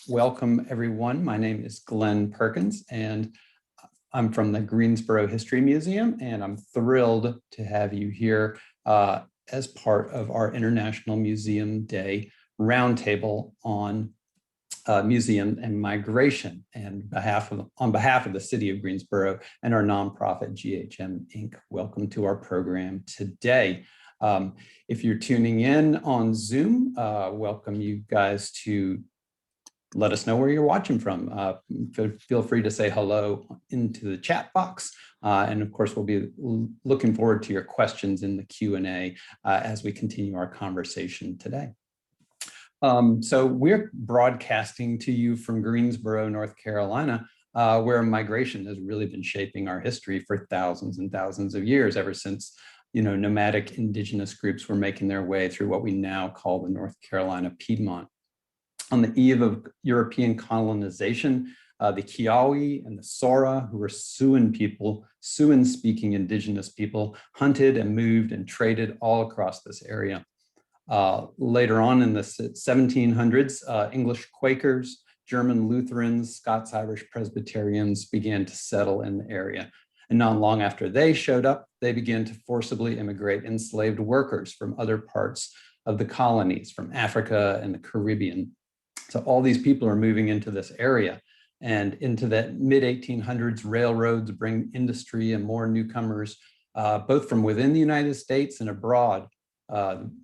Welcome, everyone. My name is Glenn Perkins, and I'm from the Greensboro History Museum, and I'm thrilled to have you here as part of our International Museum Day Roundtable on museum and migration. And on behalf of the City of Greensboro and our nonprofit GHM Inc., welcome to our program today. If you're tuning in on Zoom, welcome you guys to let us know where you're watching from. Feel free to say hello into the chat box. And of course, we'll be looking forward to your questions in the Q&A as we continue our conversation today. So we're broadcasting to you from Greensboro, North Carolina, where migration has really been shaping our history for thousands and thousands of years, ever since nomadic indigenous groups were making their way through what we now call the North Carolina Piedmont. On the eve of European colonization, the Kiawe and the Sora, who were Siouan-speaking indigenous people, hunted and moved and traded all across this area. Later on in the 1700s, English Quakers, German Lutherans, Scots-Irish Presbyterians began to settle in the area. And not long after they showed up, they began to forcibly immigrate enslaved workers from other parts of the colonies, from Africa and the Caribbean. So all these people are moving into this area, and into the mid-1800s, railroads bring industry and more newcomers, both from within the United States and abroad.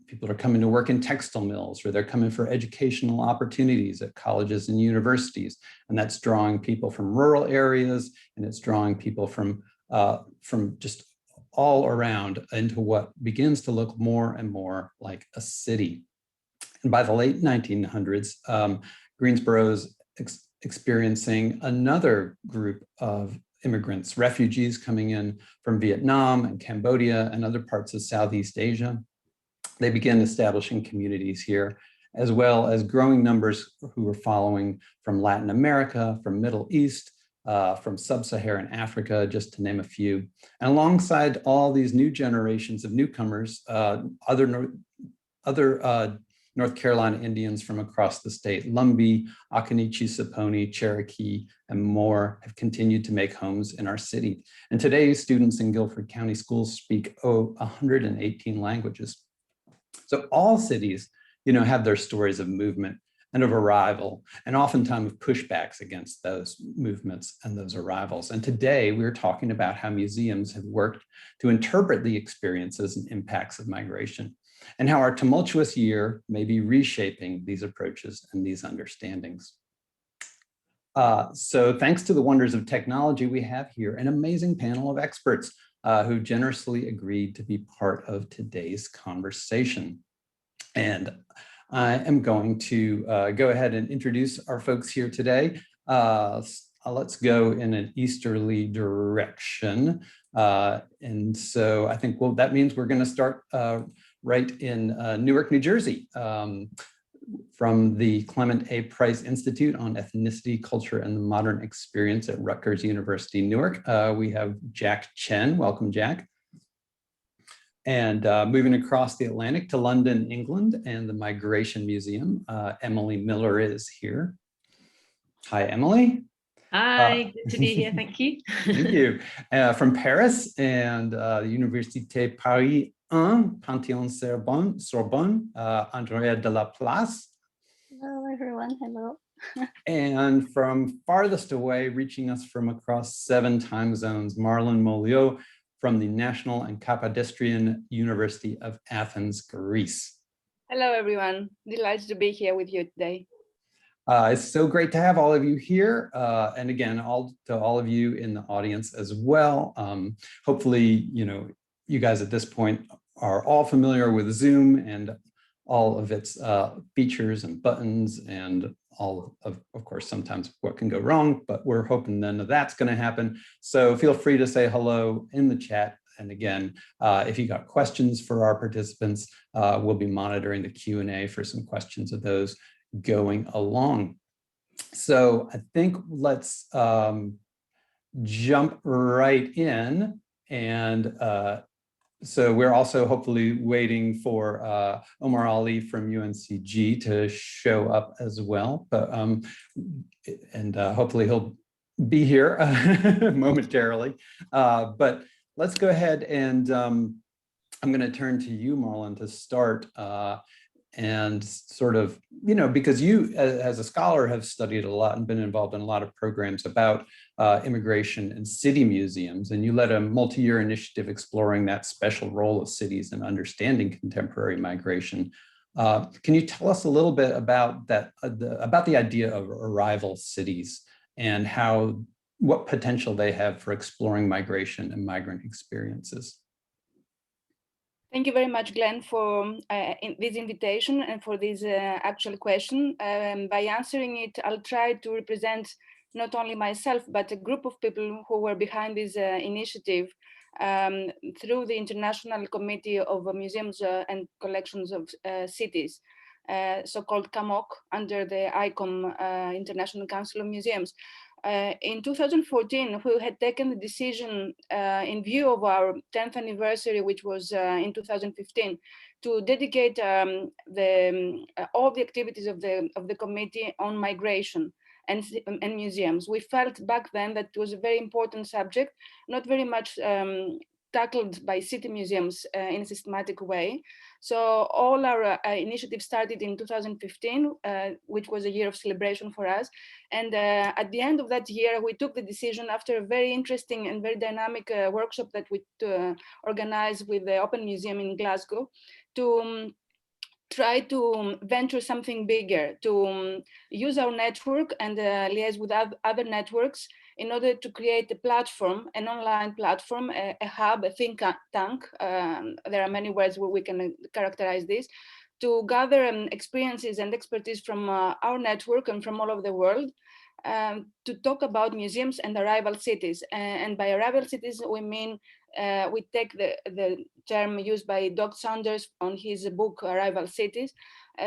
People are coming to work in textile mills, or they're coming for educational opportunities at colleges and universities. And that's drawing people from rural areas, and it's drawing people from just all around into what begins to look more and more like a city. And by the late 1900s, Greensboro is experiencing another group of immigrants, refugees coming in from Vietnam and Cambodia and other parts of Southeast Asia. They began establishing communities here, as well as growing numbers who were following from Latin America, from Middle East, from Sub-Saharan Africa, just to name a few. And alongside all these new generations of newcomers, other North Carolina Indians from across the state, Lumbee, Occaneechi, Saponi, Cherokee, and more, have continued to make homes in our city. And today, students in Guilford County schools speak 118 languages. So all cities, have their stories of movement and of arrival, and oftentimes of pushbacks against those movements and those arrivals. And today, we're talking about how museums have worked to interpret the experiences and impacts of migration, and how our tumultuous year may be reshaping these approaches and these understandings. So thanks to the wonders of technology, we have here an amazing panel of experts who generously agreed to be part of today's conversation. And I am going to go ahead and introduce our folks here today. Let's go in an easterly direction. And so I think, that means we're going to start right in Newark, New Jersey, from the Clement A. Price Institute on Ethnicity, Culture, and the Modern Experience at Rutgers University, Newark. We have Jack Tchen. Welcome, Jack. And moving across the Atlantic to London, England, and the Migration Museum, Emily Miller is here. Hi, Emily. Hi, good to be here, thank you. Thank you. From Paris and the Université Paris Panthéon-Sorbonne, Andréa Delaplace. Hello, everyone. Hello. And from farthest away, reaching us from across 7 time zones, Marlen Mouliou from the National and Kapodistrian University of Athens, Greece. Hello, everyone. Delighted to be here with you today. It's so great to have all of you here. And again, to all of you in the audience as well. Hopefully, you guys at this point are all familiar with Zoom and all of its features and buttons and all of course, sometimes what can go wrong, but we're hoping none of that's going to happen. So feel free to say hello in the chat. And again, if you got questions for our participants, we'll be monitoring the Q&A for some questions of those going along. So I think let's jump right in and So we're also hopefully waiting for Omar Ali from UNCG to show up as well. But hopefully he'll be here momentarily. But let's go ahead and I'm going to turn to you, Marlen, to start. And sort of, because you as a scholar have studied a lot and been involved in a lot of programs about immigration and city museums, and you led a multi-year initiative exploring that special role of cities in understanding contemporary migration. Can you tell us a little bit about that, about the idea of arrival cities and what potential they have for exploring migration and migrant experiences? Thank you very much, Glenn, for this invitation and for this actual question. By answering it, I'll try to represent not only myself, but a group of people who were behind this initiative through the International Committee of Museums and Collections of Cities, so-called CAMOC, under the ICOM, International Council of Museums. In 2014, we had taken the decision in view of our 10th anniversary, which was in 2015, to dedicate all the activities of the committee on migration and museums. We felt back then that it was a very important subject, not very much tackled by city museums in a systematic way. So all our initiatives started in 2015, which was a year of celebration for us. And at the end of that year, we took the decision, after a very interesting and very dynamic workshop that we organized with the Open Museum in Glasgow, to try to venture something bigger, to use our network and liaise with other networks in order to create a platform, an online platform, a hub, a think tank. There are many words where we can characterize this, to gather experiences and expertise from our network and from all over the world, to talk about museums and arrival cities. And by arrival cities, we mean, we take the term used by Doug Saunders on his book, Arrival Cities,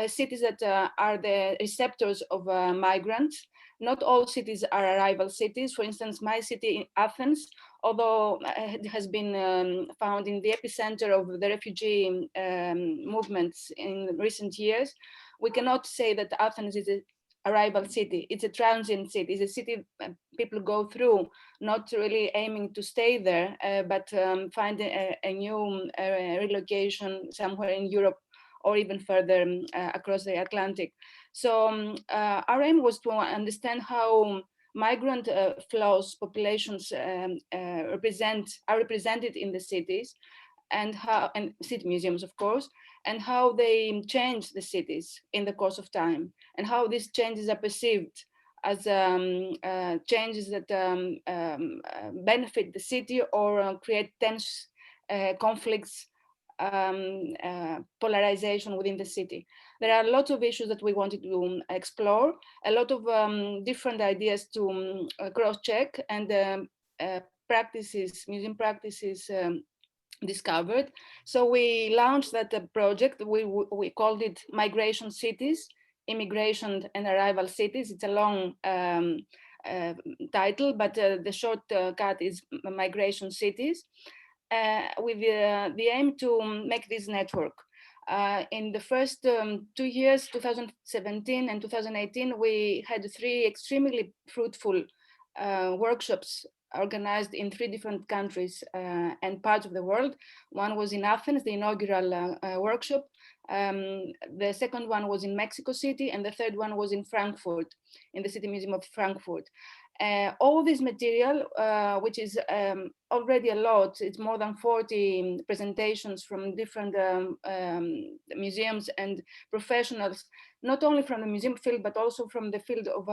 cities that are the receptors of migrants. Not all cities are arrival cities. For instance, my city, Athens, although it has been found in the epicenter of the refugee movements in recent years, we cannot say that Athens is an arrival city. It's a transient city. It's a city people go through, not really aiming to stay there, but find a new relocation somewhere in Europe or even further across the Atlantic. So our aim was to understand how migrant flows, populations are represented in the cities, and city museums, of course, and how they change the cities in the course of time, and how these changes are perceived as changes that benefit the city or create tense conflicts, polarization within the city. There are lots of issues that we wanted to explore, a lot of different ideas to cross-check, and museum practices discovered. So we launched that project. We called it Migration Cities, Immigration and Arrival Cities. It's a long title, but the short cut is Migration Cities, with the aim to make this network. In the first 2 years, 2017 and 2018, we had 3 extremely fruitful workshops organized in 3 different countries and parts of the world. One was in Athens, the inaugural workshop. The second one was in Mexico City, and the third one was in Frankfurt, in the City Museum of Frankfurt. All this material, which is already a lot, it's more than 40 presentations from different museums and professionals, not only from the museum field, but also from the field of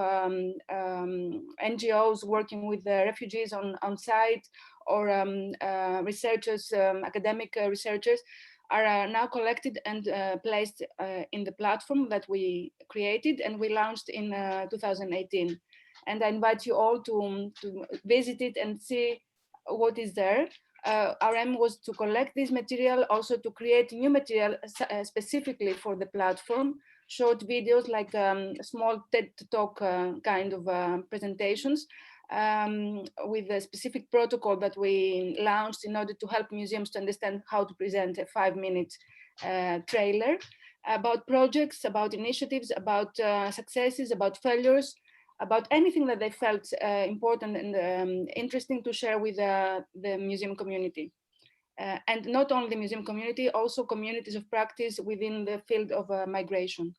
NGOs working with the refugees on site, or researchers, academic researchers, are now collected and placed in the platform that we created and we launched in 2018. And I invite you all to visit it and see what is there. Our aim was to collect this material, also to create new material specifically for the platform, short videos like small TED Talk kind of presentations, with a specific protocol that we launched in order to help museums to understand how to present a 5-minute trailer about projects, about initiatives, about successes, about failures, about anything that they felt important and interesting to share with the museum community. And not only the museum community, also communities of practice within the field of migration.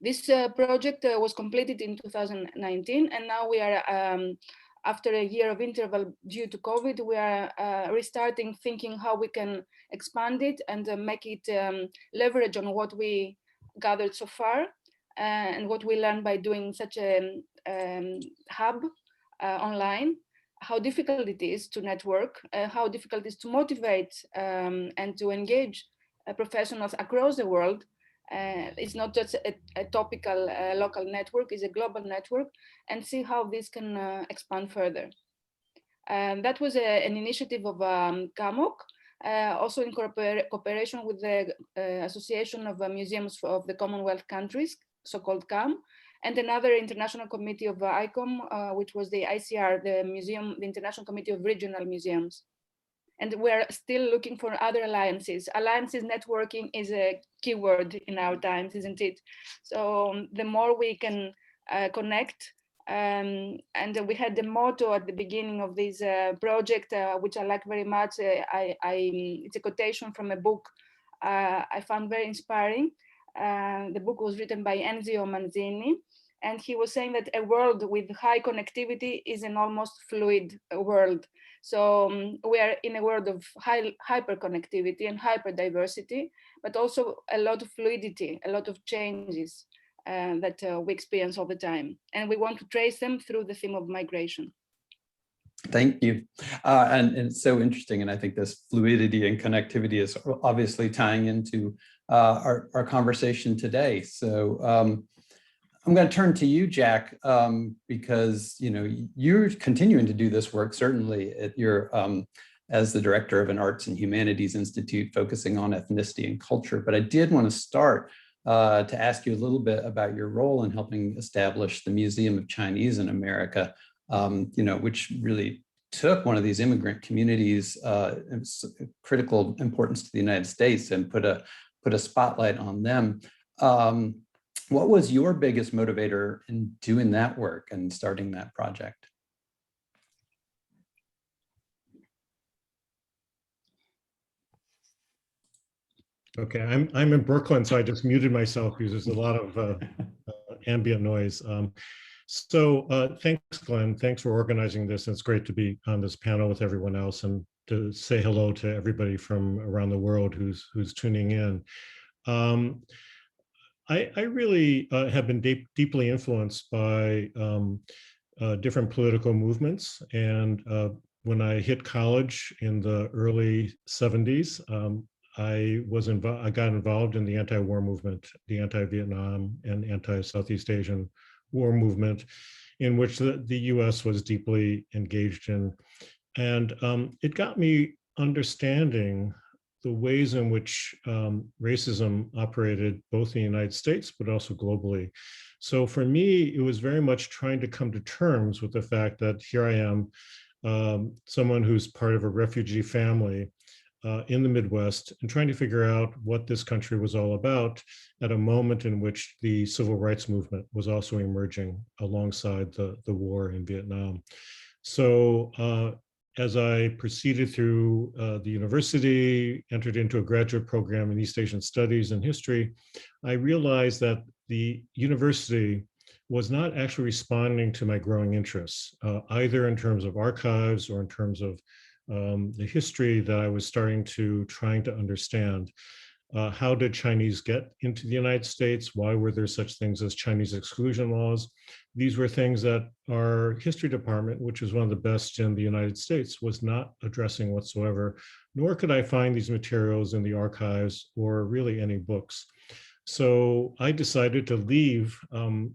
This project was completed in 2019, and now we are, after a year of interval due to COVID, we are restarting thinking how we can expand it and make it leverage on what we gathered so far and what we learned by doing such a hub online, how difficult it is to network, how difficult it is to motivate and to engage professionals across the world. It's not just a topical local network, it's a global network, and see how this can expand further. That was an initiative of CAMOC, also in cooperation with the Association of Museums of the Commonwealth countries, so-called CAM, and another international committee of ICOM, which was the ICR, the International Committee of Regional Museums. And we're still looking for other alliances. Alliances, networking is a keyword in our times, isn't it? So the more we can connect, and we had the motto at the beginning of this project, which I like very much. It's a quotation from a book I found very inspiring. The book was written by Enzio Manzini, and he was saying that a world with high connectivity is an almost fluid world. So we are in a world of hyper-connectivity and hyper-diversity, but also a lot of fluidity, a lot of changes that we experience all the time. And we want to trace them through the theme of migration. Thank you. And it's so interesting. And I think this fluidity and connectivity is obviously tying into our conversation today. So I'm going to turn to you, Jack, because you're continuing to do this work, certainly at your as the director of an Arts and Humanities Institute focusing on ethnicity and culture. But I did want to start to ask you a little bit about your role in helping establish the Museum of Chinese in America, which really took one of these immigrant communities, critical importance to the United States, and put a spotlight on them. What was your biggest motivator in doing that work and starting that project? Okay, I'm in Brooklyn, so I just muted myself because there's a lot of ambient noise. Thanks, Glenn. Thanks for organizing this. It's great to be on this panel with everyone else and to say hello to everybody from around the world who's tuning in. I really have been deeply influenced by different political movements. And when I hit college in the early 70s, I got involved in the anti-war movement, the anti-Vietnam and anti-Southeast Asian war movement, in which the US was deeply engaged in. And it got me understanding the ways in which racism operated both in the United States, but also globally. So for me, it was very much trying to come to terms with the fact that here I am, someone who's part of a refugee family in the Midwest, and trying to figure out what this country was all about at a moment in which the civil rights movement was also emerging alongside the war in Vietnam. So as I proceeded through the university, entered into a graduate program in East Asian Studies and History, I realized that the university was not actually responding to my growing interests, either in terms of archives or in terms of the history that I was trying to understand. How did Chinese get into the United States? Why were there such things as Chinese exclusion laws? These were things that our history department, which is one of the best in the United States, was not addressing whatsoever, nor could I find these materials in the archives or really any books. So I decided to leave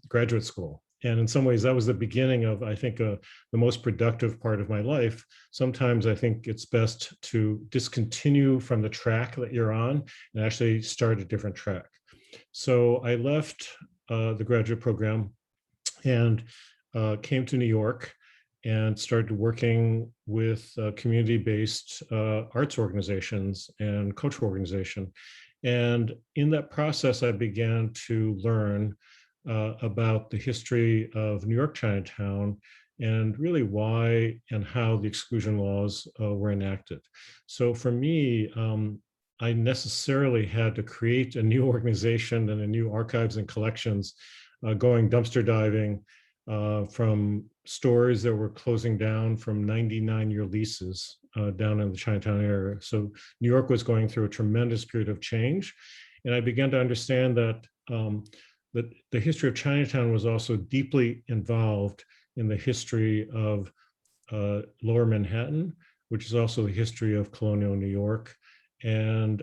graduate school. And in some ways, that was the beginning of, I think, the most productive part of my life. Sometimes I think it's best to discontinue from the track that you're on and actually start a different track. So I left the graduate program and came to New York and started working with community-based arts organizations and cultural organization. And in that process, I began to learn about the history of New York Chinatown and really why and how the exclusion laws were enacted. So for me, I necessarily had to create a new organization and a new archives and collections, going dumpster diving from stores that were closing down from 99-year leases down in the Chinatown area. So New York was going through a tremendous period of change. And I began to understand that, that the history of Chinatown was also deeply involved in the history of Lower Manhattan, which is also the history of colonial New York. And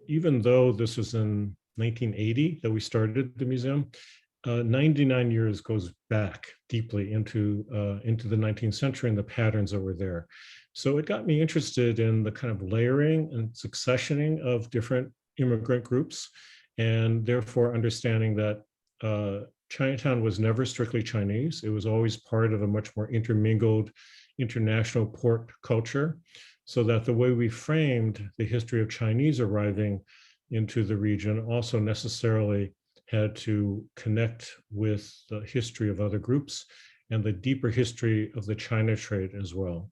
even though this was in 1980 that we started the museum, 99 years goes back deeply into the 19th century and the patterns that were there. So it got me interested in the kind of layering and successioning of different immigrant groups, and therefore understanding that Chinatown was never strictly Chinese. It was always part of a much more intermingled international port culture, so that the way we framed the history of Chinese arriving into the region also necessarily had to connect with the history of other groups and the deeper history of the China trade as well.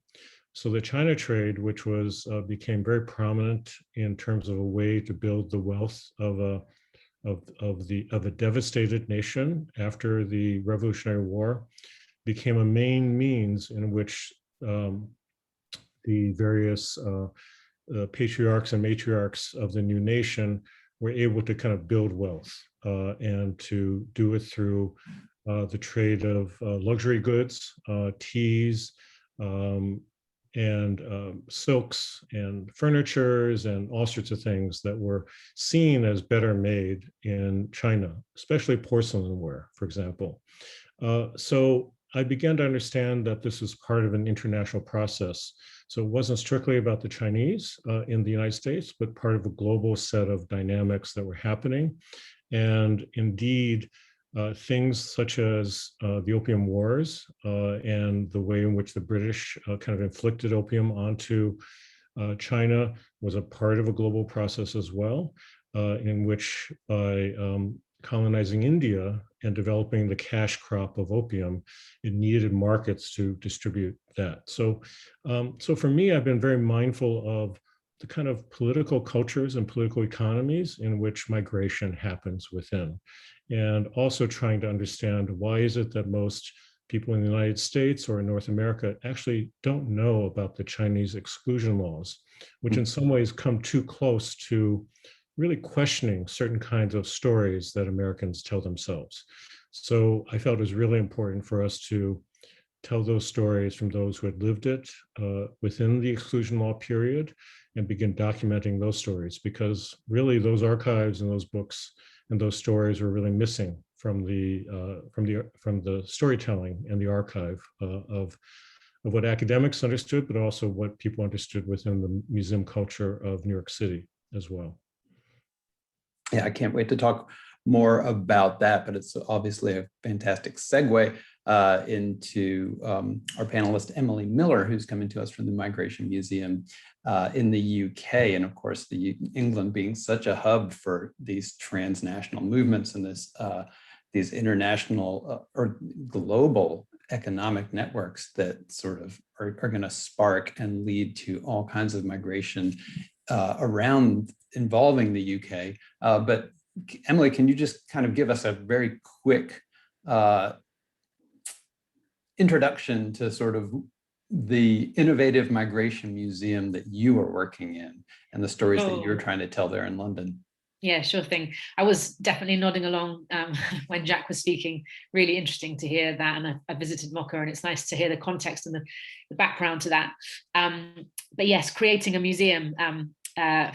So the China trade, which was became very prominent in terms of a way to build the wealth of a devastated nation after the Revolutionary War, became a main means in which the various patriarchs and matriarchs of the new nation were able to kind of build wealth and to do it through the trade of luxury goods, teas, and silks and furnitures and all sorts of things that were seen as better made in China, especially porcelainware, for example. So I began to understand that this was part of an international process. So it wasn't strictly about the Chinese in the United States, but part of a global set of dynamics that were happening. And indeed, things such as the Opium Wars and the way in which the British kind of inflicted opium onto China was a part of a global process as well, in which by colonizing India and developing the cash crop of opium, it needed markets to distribute that. So, so for me, I've been very mindful of the kind of political cultures and political economies in which migration happens within, and also trying to understand why is it that most people in the United States or in North America actually don't know about the Chinese exclusion laws, which in some ways come too close to really questioning certain kinds of stories that Americans tell themselves. So I felt it was really important for us to tell those stories from those who had lived it within the exclusion law period and begin documenting those stories, because really those archives and those books and those stories were really missing from the storytelling and the archive of what academics understood, but also what people understood within the museum culture of New York City as well. Yeah, I can't wait to talk more about that, but it's obviously a fantastic segue into our panelist, Emily Miller, who's coming to us from the Migration Museum in the UK. And of course, England being such a hub for these transnational movements and these international or global economic networks that sort of are going to spark and lead to all kinds of migration around involving the UK. But Emily, can you just kind of give us a very quick introduction to sort of the innovative migration museum that you are working in and the stories that you're trying to tell there in London? Yeah, sure thing. I was definitely nodding along when Jack was speaking. Really interesting to hear that. And I visited Mocha, and it's nice to hear the context and the background to that. But yes, creating a museum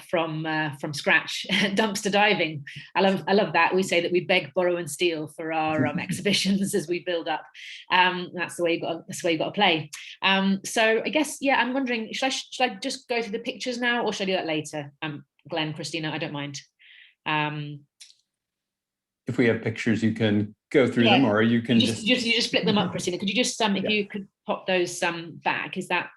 from scratch, dumpster diving. I love that. We say that we beg, borrow, and steal for our exhibitions as we build up. That's the way you got to play. So I guess, yeah, I'm wondering, should I just go through the pictures now, or should I do that later? Glenn, Christina, I don't mind. if we have pictures, you can go through them, or you can you just split them up, Christina. Could you just if you could pop those back? Is that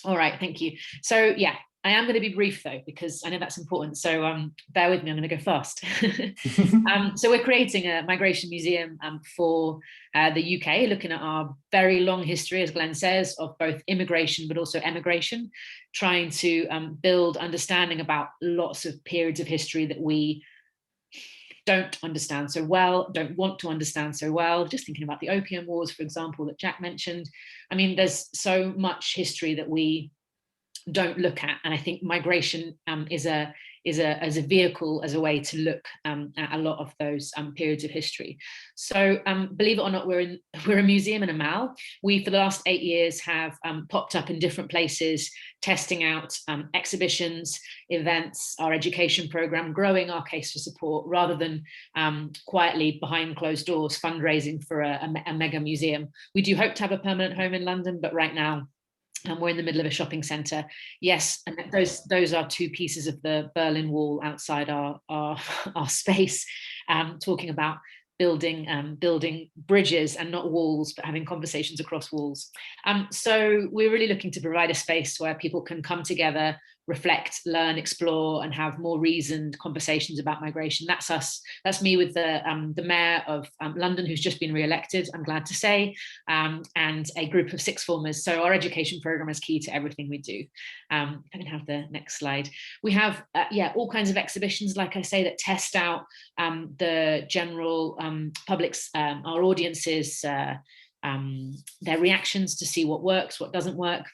all right? Thank you. So yeah, I am going to be brief though, because I know that's important. So bear with me, I'm going to go fast. So we're creating a migration museum for the UK, looking at our very long history, as Glenn says, of both immigration, but also emigration, trying to build understanding about lots of periods of history that we don't understand so well, don't want to understand so well. Just thinking about the Opium Wars, for example, that Jack mentioned. I mean, there's so much history that we don't look at, and I think migration is a vehicle, as a way to look at a lot of those periods of history. So believe it or not, we're a museum and a MAL. We, for the last 8 years, have popped up in different places, testing out exhibitions, events, our education program, growing our case for support, rather than quietly behind closed doors fundraising for a mega museum. We do hope to have a permanent home in London, but right now, and we're in the middle of a shopping centre. Yes, and those are two pieces of the Berlin Wall outside our space, talking about building bridges and not walls, but having conversations across walls. So we're really looking to provide a space where people can come together, reflect, learn, explore, and have more reasoned conversations about migration. That's us. That's me with the mayor of London, who's just been re-elected, I'm glad to say, and a group of sixth formers. So our education program is key to everything we do. I can have the next slide. We have, all kinds of exhibitions, like I say, that test out the general public's, our audiences, their reactions to see what works, what doesn't work.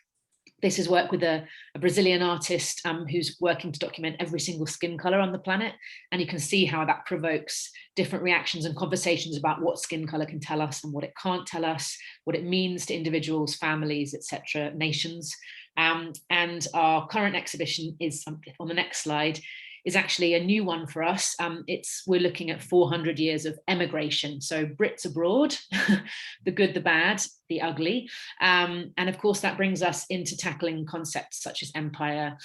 This is work with a Brazilian artist who's working to document every single skin color on the planet. And you can see how that provokes different reactions and conversations about what skin color can tell us and what it can't tell us, what it means to individuals, families, etc., nations. And our current exhibition is, on the next slide, is actually a new one for us. We're looking at 400 years of emigration. So Brits abroad, the good, the bad, the ugly. And of course, that brings us into tackling concepts such as empire,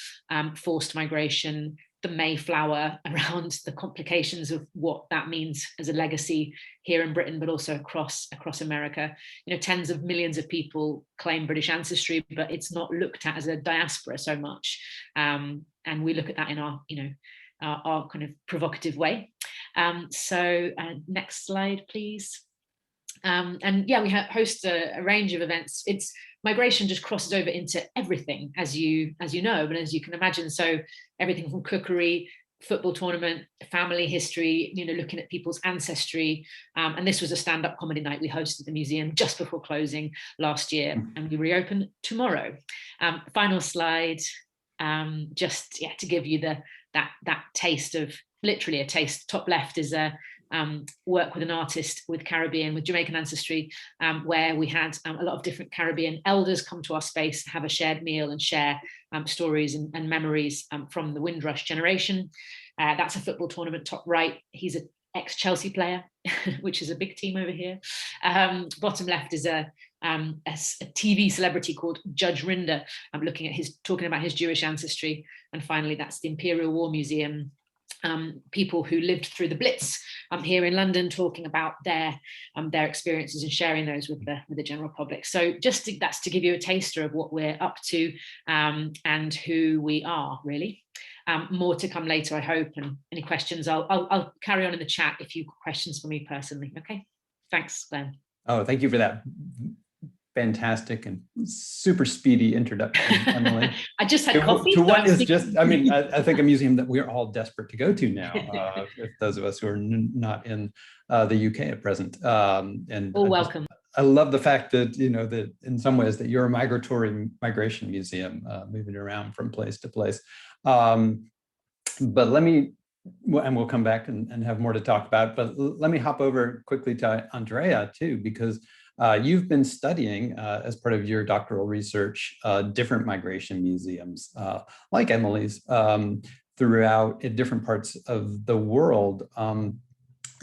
forced migration, the Mayflower, around the complications of what that means as a legacy here in Britain, but also across America. You know, tens of millions of people claim British ancestry, but it's not looked at as a diaspora so much. And we look at that in our, our kind of provocative way. So next slide, please. And yeah, we host a range of events. Migration just crosses over into everything, as you know, but as you can imagine. So everything from cookery, football tournament, family history, looking at people's ancestry. And this was a stand-up comedy night we hosted at the museum just before closing last year, and we reopen tomorrow. Final slide, just to give you that taste of, literally a taste. Top left is a work with an artist with Jamaican ancestry, where we had a lot of different Caribbean elders come to our space, have a shared meal and share stories and memories from the Windrush generation. That's a football tournament, top right. He's an ex-Chelsea player, which is a big team over here. Bottom left is a TV celebrity called Judge Rinder. I'm talking about his Jewish ancestry. And finally, that's the Imperial War Museum. People who lived through the Blitz here in London, talking about their experiences and sharing those with the general public. So that's to give you a taster of what we're up to and who we are, really. More to come later, I hope. And any questions, I'll carry on in the chat if you've got questions for me personally. Okay, thanks, Glenn. Oh, thank you for that fantastic and super speedy introduction, Emily. I just had coffee. To what is just, I think a museum that we're all desperate to go to now, if those of us who are not in the UK at present. And welcome. I love the fact that, that in some ways that you're a migration museum, moving around from place to place. But let me, and we'll come back and have more to talk about, but let me hop over quickly to Andréa too, because you've been studying, as part of your doctoral research, different migration museums, like Emily's, throughout in different parts of the world.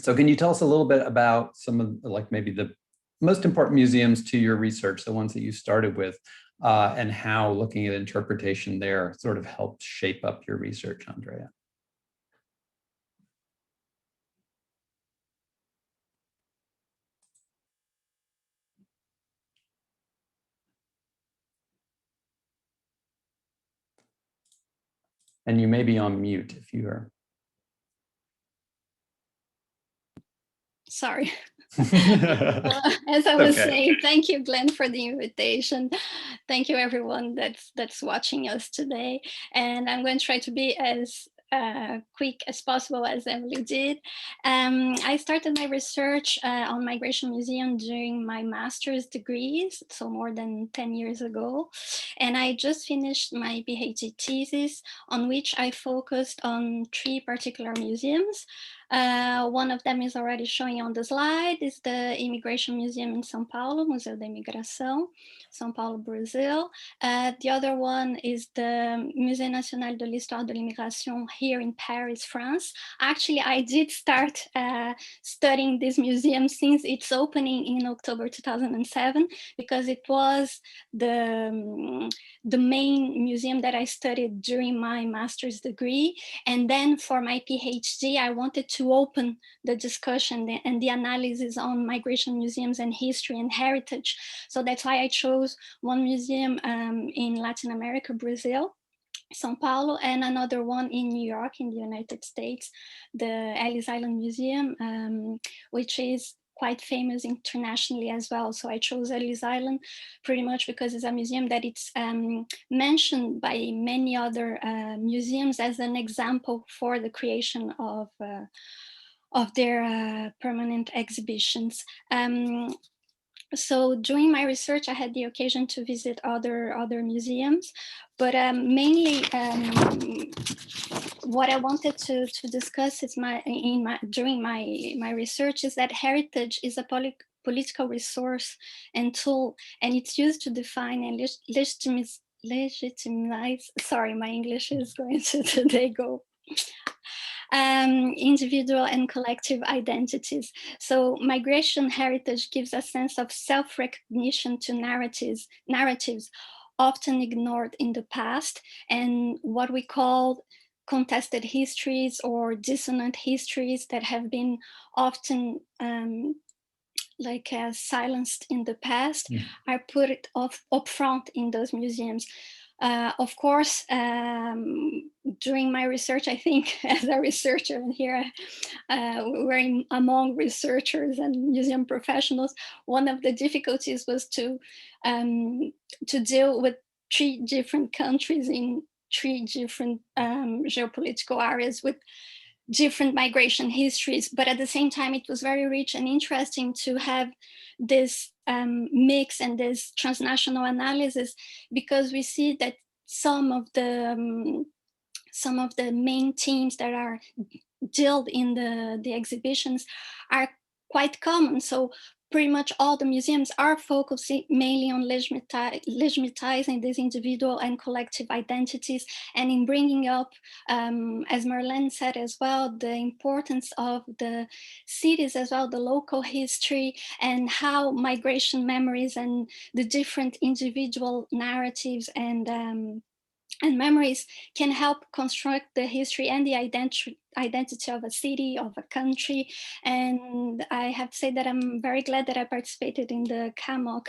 So can you tell us a little bit about some of, maybe the most important museums to your research, the ones that you started with, and how looking at interpretation there sort of helped shape up your research, Andréa? And you may be on mute if you are. Sorry. As I was Okay. saying, thank you, Glenn, for the invitation. Thank you, everyone that's watching us today. And I'm going to try to be as quick as possible, as Emily did. I started my research on migration museum during my master's degrees, so more than 10 years ago. And I just finished my PhD thesis, on which I focused on 3 particular museums. One of them is already showing on the slide, is the Immigration Museum in São Paulo, Museu da Imigração, São Paulo, Brazil. The other one is the Musée National de l'Histoire de l'Immigration here in Paris, France. Actually, I did start studying this museum since its opening in October 2007, because it was the main museum that I studied during my master's degree. And then for my PhD, I wanted to open the discussion and the analysis on migration museums and history and heritage. So that's why I chose one museum in Latin America, Brazil, São Paulo, and another one in New York in the United States, the Ellis Island Museum, which is quite famous internationally as well. So I chose Ellis Island pretty much because it's a museum that it's mentioned by many other museums as an example for the creation of their permanent exhibitions. So during my research, I had the occasion to visit other museums, but mainly what I wanted to discuss is during my research is that heritage is a political resource and tool, and it's used to define and legitimize. Sorry, my English is going to today go. Individual and collective identities. So migration heritage gives a sense of self-recognition to narratives often ignored in the past, and what we call contested histories or dissonant histories that have been often silenced in the past are put up front in those museums. Of course, during my research, I think as a researcher, and here we're among researchers and museum professionals, one of the difficulties was to deal with 3 different countries in 3 different geopolitical areas with different migration histories, but at the same time, it was very rich and interesting to have this mix and this transnational analysis, because we see that some of the main themes that are dealt in the exhibitions are quite common. So pretty much all the museums are focusing mainly on legitimizing these individual and collective identities, and in bringing up, as Marlen said as well, the importance of the cities as well, the local history, and how migration memories and the different individual narratives and memories can help construct the history and the identity of a city, of a country. And I have to say that I'm very glad that I participated in the CAMOC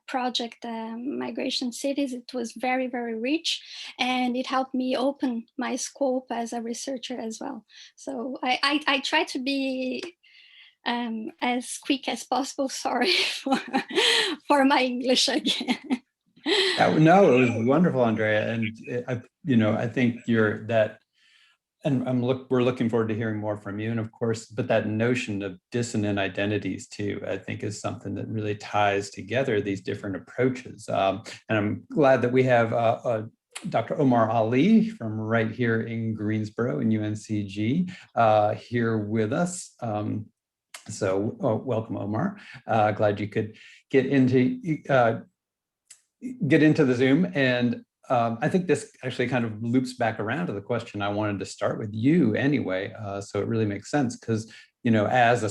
project, Migration Cities. It was very, very rich, and it helped me open my scope as a researcher as well. So I try to be as quick as possible. Sorry for my English again. No, it was wonderful, Andrea, and I think you're that, and we're looking forward to hearing more from you, and of course, but that notion of dissonant identities too, I think, is something that really ties together these different approaches, and I'm glad that we have Dr. Omar Ali from right here in Greensboro in UNCG here with us. So welcome, Omar. Glad you could get into the Zoom. And I think this actually kind of loops back around to the question I wanted to start with you anyway. So it really makes sense because, as a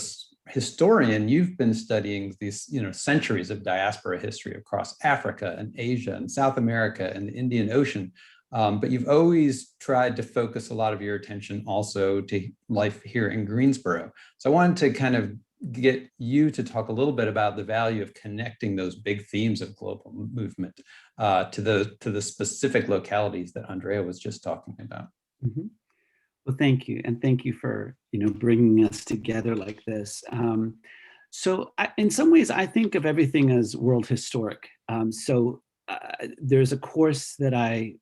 historian, you've been studying these, centuries of diaspora history across Africa and Asia and South America and the Indian Ocean. But you've always tried to focus a lot of your attention also to life here in Greensboro. So I wanted to kind of get you to talk a little bit about the value of connecting those big themes of global movement to the specific localities that Andréa was just talking about. Mm-hmm. Well, thank you, and thank you for bringing us together like this. So, in some ways, I think of everything as world historic. There's a course that I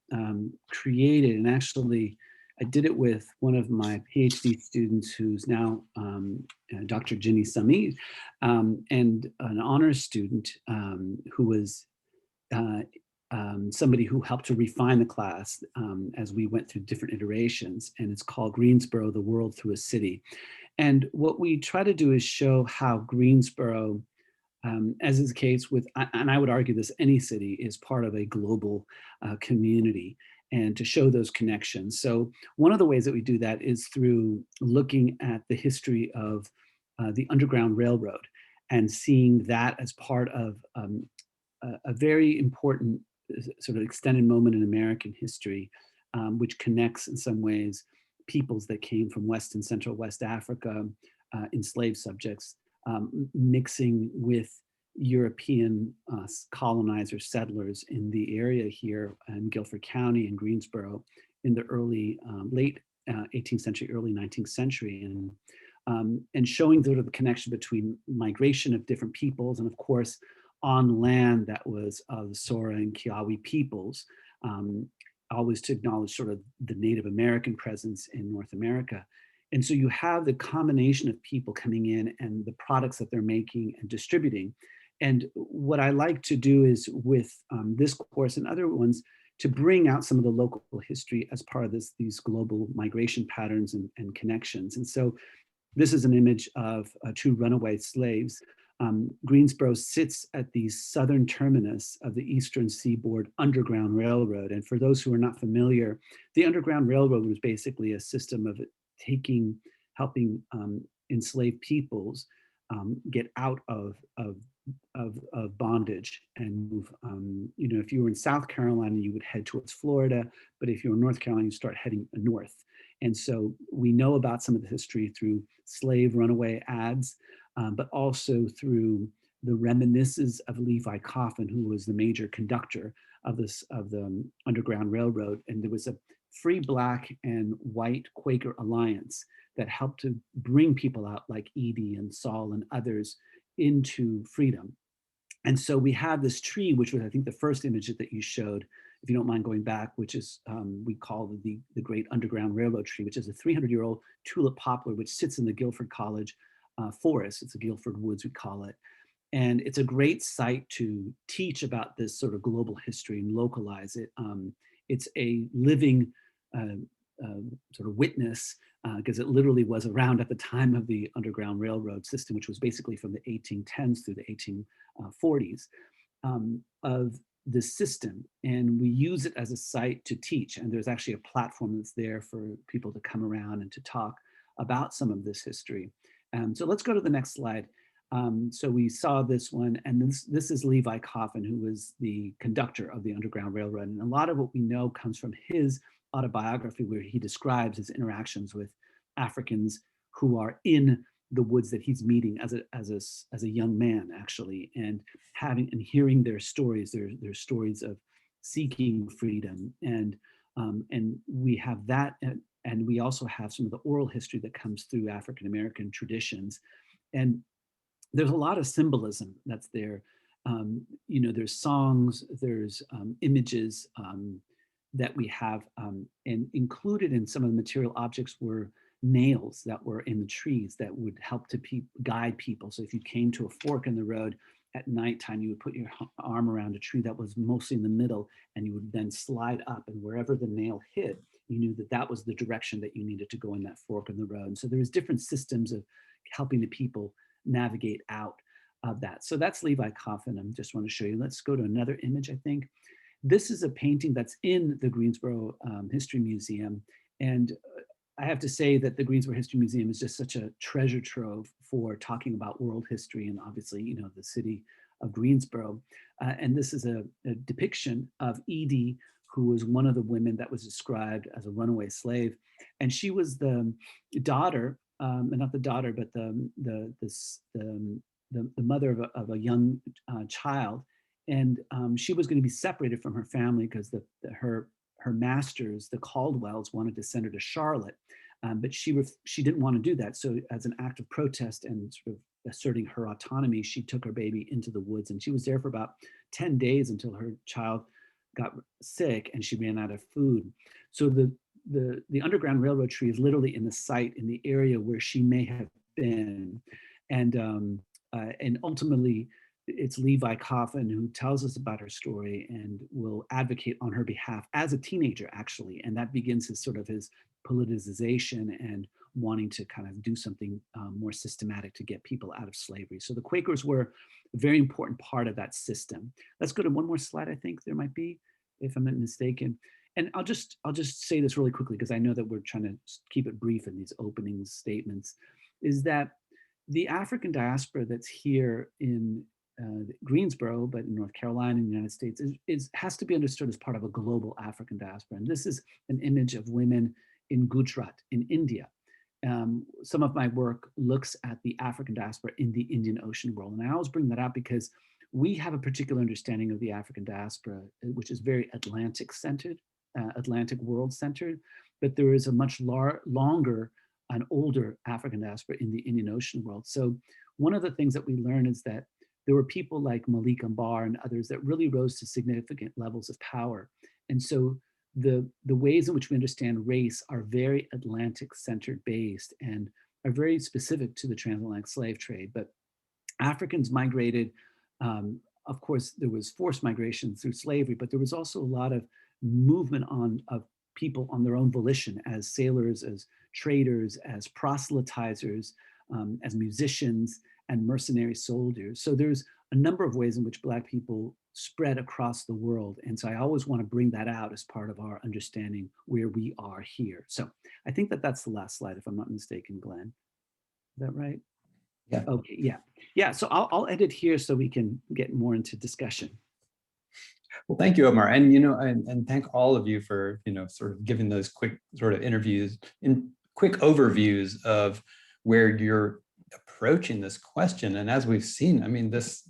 created, and actually, I did it with one of my PhD students, who's now Dr. Ginny Sami, and an honors student who was somebody who helped to refine the class as we went through different iterations, and it's called Greensboro the World Through a City. And what we try to do is show how Greensboro, as is the case with, and I would argue this, any city is part of a global community, and to show those connections. So one of the ways that we do that is through looking at the history of the Underground Railroad and seeing that as part of a very important sort of extended moment in American history, which connects in some ways peoples that came from West and Central West Africa, enslaved subjects, mixing with European colonizers, settlers in the area here in Guilford County and Greensboro in the early, late 18th century, early 19th century, and showing sort of the connection between migration of different peoples and, of course, on land that was the Sora and Kiawe peoples, always to acknowledge sort of the Native American presence in North America. And so you have the combination of people coming in and the products that they're making and distributing. And what I like to do is with this course and other ones to bring out some of the local history as part of these global migration patterns and connections. And so this is an image of two runaway slaves. Greensboro sits at the southern terminus of the Eastern Seaboard Underground Railroad. And for those who are not familiar, the Underground Railroad was basically a system of helping enslaved peoples get out of bondage and move. If you were in South Carolina, you would head towards Florida, but if you're in North Carolina, you start heading north. And so we know about some of the history through slave runaway ads, but also through the reminiscences of Levi Coffin, who was the major conductor of the Underground Railroad. And there was a free Black and white Quaker alliance that helped to bring people out like Edie and Saul and others into freedom. And so we have this tree, which was, I think, the first image that you showed, if you don't mind going back, which is, we call the Great Underground Railroad tree, which is a 300-year-old tulip poplar, which sits in the Guilford College forest. It's a Guilford Woods, we call it. And it's a great site to teach about this sort of global history and localize it. It's a living sort of witness, because it literally was around at the time of the Underground Railroad system, which was basically from the 1810s through the 1840s of the system. And we use it as a site to teach. And there's actually a platform that's there for people to come around and to talk about some of this history. So let's go to the next slide. So we saw this one, and this is Levi Coffin, who was the conductor of the Underground Railroad. And a lot of what we know comes from his autobiography, where he describes his interactions with Africans who are in the woods that he's meeting as a young man, actually, and hearing their stories, their stories of seeking freedom. And we have that, and we also have some of the oral history that comes through African-American traditions. And there's a lot of symbolism that's there. There's songs, there's images that we have, and included in some of the material objects were nails that were in the trees that would help to guide people. So if you came to a fork in the road at nighttime, you would put your arm around a tree that was mostly in the middle, and you would then slide up, and wherever the nail hit, you knew that that was the direction that you needed to go in that fork in the road. And so there was different systems of helping the people navigate out of that. So that's Levi Coffin. I just want to show you. Let's go to another image, I think. This is a painting that's in the Greensboro History Museum. And I have to say that the Greensboro History Museum is just such a treasure trove for talking about world history and obviously, the city of Greensboro. And this is a depiction of Edie, who was one of the women that was described as a runaway slave. And she was the daughter not the daughter, but the mother of a young child, and she was going to be separated from her family because her masters, the Caldwells, wanted to send her to Charlotte, but she didn't want to do that. So as an act of protest and sort of asserting her autonomy, she took her baby into the woods, and she was there for about 10 days until her child got sick and she ran out of food. So the Underground Railroad tree is literally in the site, in the area where she may have been. And ultimately, it's Levi Coffin who tells us about her story and will advocate on her behalf as a teenager, actually. And that begins his politicization and wanting to kind of do something more systematic to get people out of slavery. So the Quakers were a very important part of that system. Let's go to one more slide, I think there might be, if I'm not mistaken. And I'll just say this really quickly because I know that we're trying to keep it brief in these opening statements, is that the African diaspora that's here in Greensboro, but in North Carolina in the United States has to be understood as part of a global African diaspora. And this is an image of women in Gujarat in India. Some of my work looks at the African diaspora in the Indian Ocean world. And I always bring that up because we have a particular understanding of the African diaspora, which is very Atlantic centered, Atlantic world centered, but there is a much longer and older African diaspora in the Indian Ocean world. So one of the things that we learn is that there were people like Malik Ambar and others that really rose to significant levels of power. And so the ways in which we understand race are very Atlantic centered based and are very specific to the transatlantic slave trade. But Africans migrated, of course, there was forced migration through slavery, but there was also a lot of movement of people on their own volition as sailors, as traders, as proselytizers, as musicians, and mercenary soldiers. So there's a number of ways in which Black people spread across the world. And so I always want to bring that out as part of our understanding where we are here. So I think that that's the last slide, if I'm not mistaken, Glenn. Is that right? Yeah. Okay, yeah. Yeah, so I'll edit here so we can get more into discussion. Well, thank you, Omar. And, and thank all of you for, sort of giving those quick sort of interviews and quick overviews of where you're approaching this question. And as we've seen, I mean, this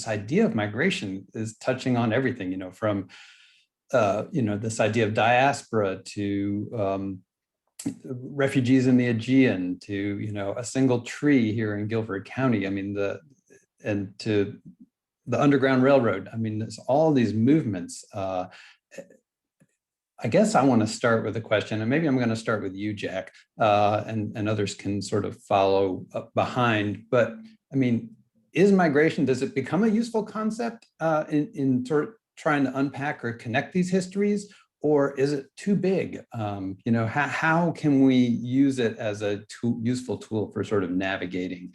idea of migration is touching on everything, from, this idea of diaspora to refugees in the Aegean to, a single tree here in Guilford County. I mean, to the Underground Railroad. I mean, there's all these movements. I guess I want to start with a question, and maybe I'm going to start with you, Jack, and others can sort of follow up behind. But I mean, does it become a useful concept in sort of trying to unpack or connect these histories, or is it too big? How can we use it as a useful tool for sort of navigating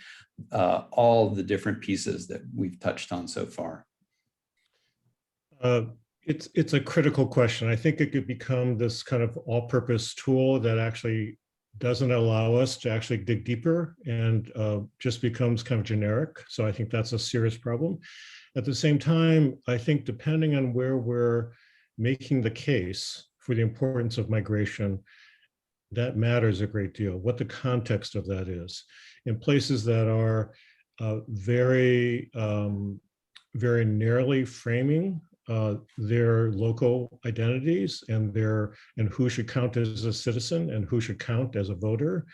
all the different pieces that we've touched on so far? It's a critical question. I think it could become this kind of all-purpose tool that actually doesn't allow us to actually dig deeper and just becomes kind of generic. So I think that's a serious problem. At the same time, I think depending on where we're making the case for the importance of migration, that matters a great deal, what the context of that is. In places that are very narrowly framing their local identities and who should count as a citizen and who should count as a voter.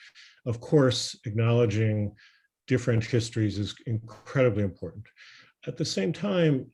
Of course, acknowledging different histories is incredibly important. At the same time,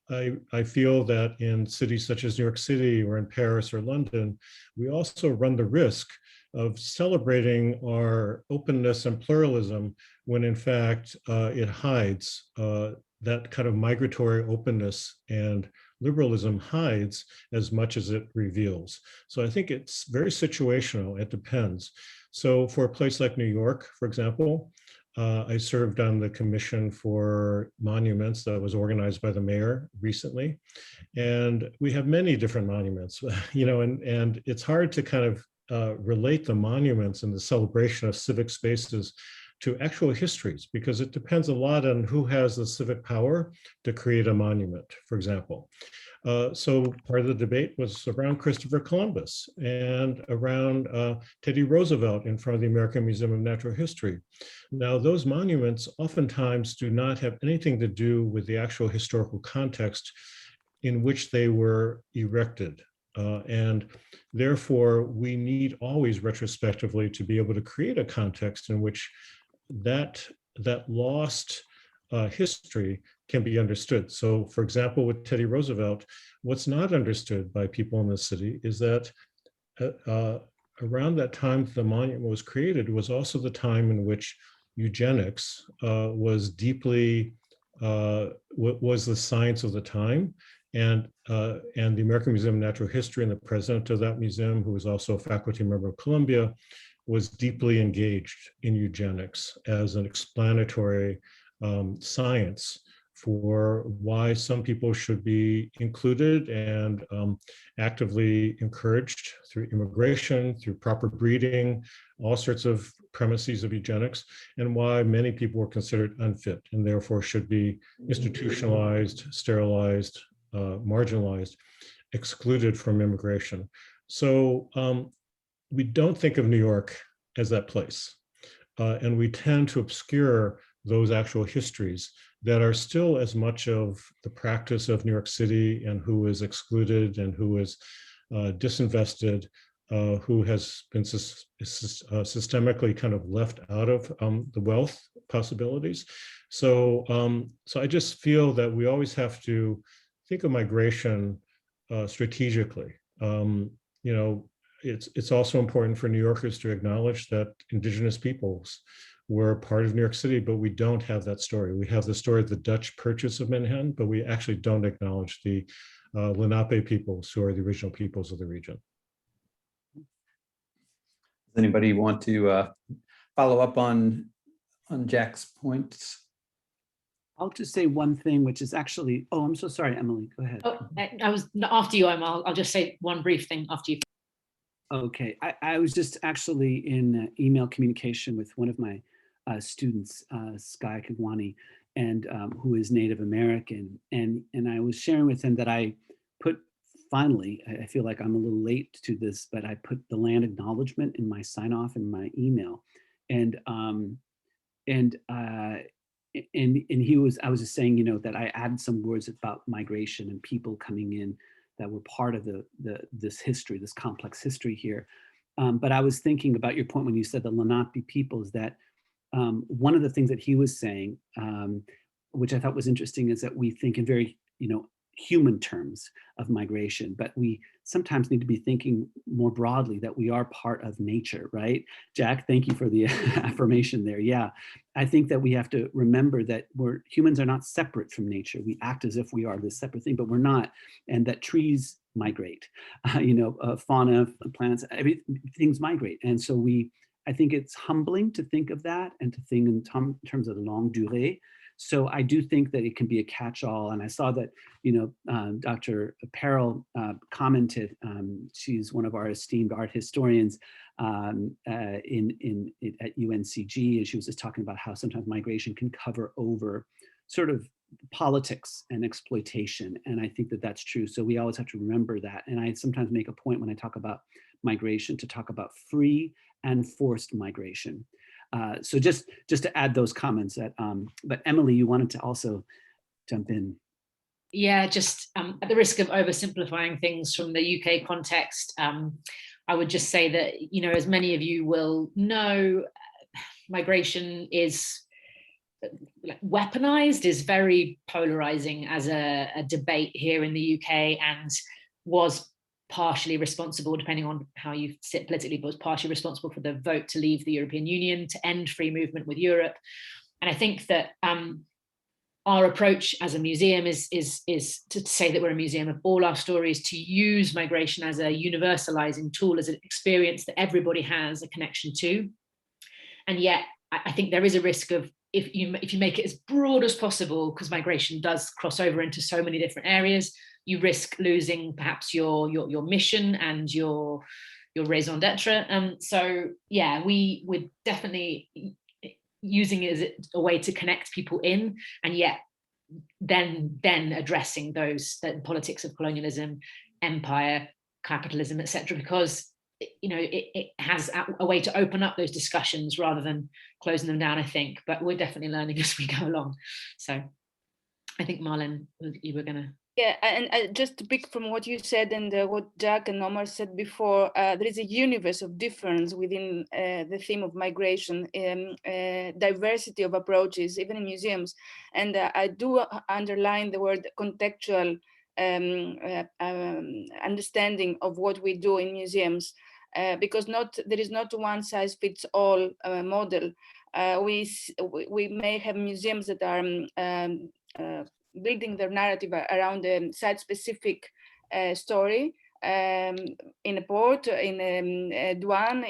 I feel that in cities such as New York City or in Paris or London, we also run the risk of celebrating our openness and pluralism when in fact it hides that kind of migratory openness and liberalism hides as much as it reveals. So I think it's very situational, it depends. So for a place like New York, for example, I served on the commission for monuments that was organized by the mayor recently. And we have many different monuments, and it's hard to kind of relate the monuments and the celebration of civic spaces to actual histories, because it depends a lot on who has the civic power to create a monument, for example. So part of the debate was around Christopher Columbus and around Teddy Roosevelt in front of the American Museum of Natural History. Now, those monuments oftentimes do not have anything to do with the actual historical context in which they were erected. And therefore, we need always retrospectively to be able to create a context in which that lost history can be understood. So, for example, with Teddy Roosevelt, what's not understood by people in the city is that around that time the monument was created was also the time in which eugenics was deeply was the science of the time, and the American Museum of Natural History and the president of that museum, who was also a faculty member of Columbia, was deeply engaged in eugenics as an explanatory science for why some people should be included and actively encouraged through immigration, through proper breeding, all sorts of premises of eugenics, and why many people were considered unfit and therefore should be institutionalized, sterilized, marginalized, excluded from immigration. So we don't think of New York as that place. And we tend to obscure those actual histories that are still as much of the practice of New York City, and who is excluded and who is disinvested, who has been systemically kind of left out of the wealth possibilities. So, so I just feel that we always have to think of migration strategically. You know, it's also important for New Yorkers to acknowledge that indigenous peoples were part of New York City, but we don't have that story. We have the story of the Dutch purchase of Manhattan, but we actually don't acknowledge the Lenape peoples, who are the original peoples of the region. Does anybody want to follow up on Jack's points? I'll just say one thing, which is actually, oh, I'm so sorry, Emily, go ahead. Oh, I was after you, Omar. I'll just say one brief thing after you. Okay, I was just actually in email communication with one of my students, Sky Kagwani, and who is Native American, and I was sharing with him that I put, finally, I feel like I'm a little late to this, but I put the land acknowledgement in my sign off in my email, and he was, I was just saying, you know, that I added some words about migration and people coming in that were part of this history, this complex history here. But I was thinking about your point when you said the Lenape peoples, that one of the things that he was saying, which I thought was interesting, is that we think in very, you know, human terms of migration, but we sometimes need to be thinking more broadly that we are part of nature, right? Jack, thank you for the affirmation there. Yeah, I think that we have to remember that humans are not separate from nature. We act as if we are this separate thing, but we're not, and that trees migrate, you know, fauna, plants, things migrate. And so I think it's humbling to think of that and to think in terms of the longue durée. So I do think that it can be a catch-all. And I saw that, you know, Dr. Perel commented, she's one of our esteemed art historians at UNCG, and she was just talking about how sometimes migration can cover over sort of politics and exploitation. And I think that that's true. So we always have to remember that. And I sometimes make a point when I talk about migration to talk about free and forced migration. So just to add those comments that, but Emily, you wanted to also jump in. Yeah, just at the risk of oversimplifying things from the UK context, I would just say that, you know, as many of you will know, migration is weaponized, is very polarizing as a debate here in the UK, and was partially responsible, depending on how you sit politically, but was partially responsible for the vote to leave the European Union, to end free movement with Europe. And I think that our approach as a museum is to say that we're a museum of all our stories, to use migration as a universalizing tool, as an experience that everybody has a connection to. And yet, I think there is a risk of, if you make it as broad as possible, because migration does cross over into so many different areas, you risk losing perhaps your mission and your raison d'etre. So yeah, we definitely, using it as a way to connect people in, and yet then addressing the politics of colonialism, empire, capitalism, etc., because it has a way to open up those discussions rather than closing them down, I think. But we're definitely learning as we go along. So I think, Marlen, you were gonna. Yeah, and just to pick from what you said and what Jack and Omar said before, there is a universe of difference within the theme of migration, diversity of approaches, even in museums. And I do underline the word contextual understanding of what we do in museums, because there is not one size fits all model. We may have museums that are building their narrative around a site-specific story in a port, in a douane,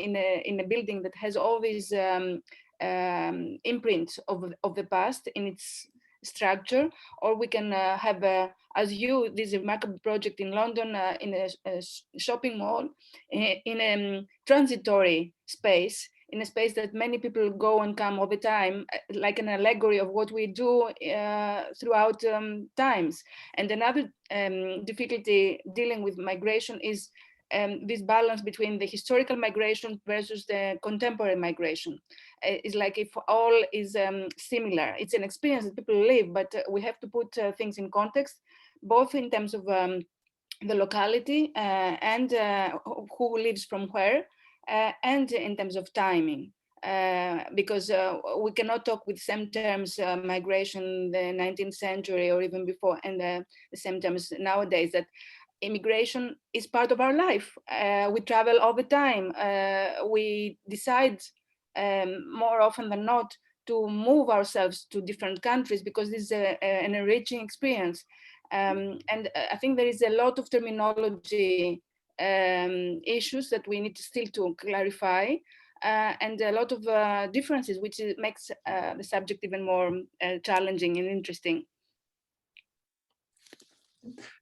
in a building that has all these imprints of the past in its structure. Or we can have, this remarkable project in London, in a shopping mall, in a transitory space, in a space that many people go and come all the time, like an allegory of what we do throughout times. And another difficulty dealing with migration is this balance between the historical migration versus the contemporary migration. It's like if all is similar, it's an experience that people live, but we have to put things in context, both in terms of the locality and who lives from where, and in terms of timing, because we cannot talk with same terms, migration the 19th century or even before, and the same terms nowadays, that immigration is part of our life. We travel all the time. We decide more often than not to move ourselves to different countries because this is an enriching experience. And I think there is a lot of terminology issues that we need still to clarify, and a lot of differences, which makes the subject even more challenging and interesting.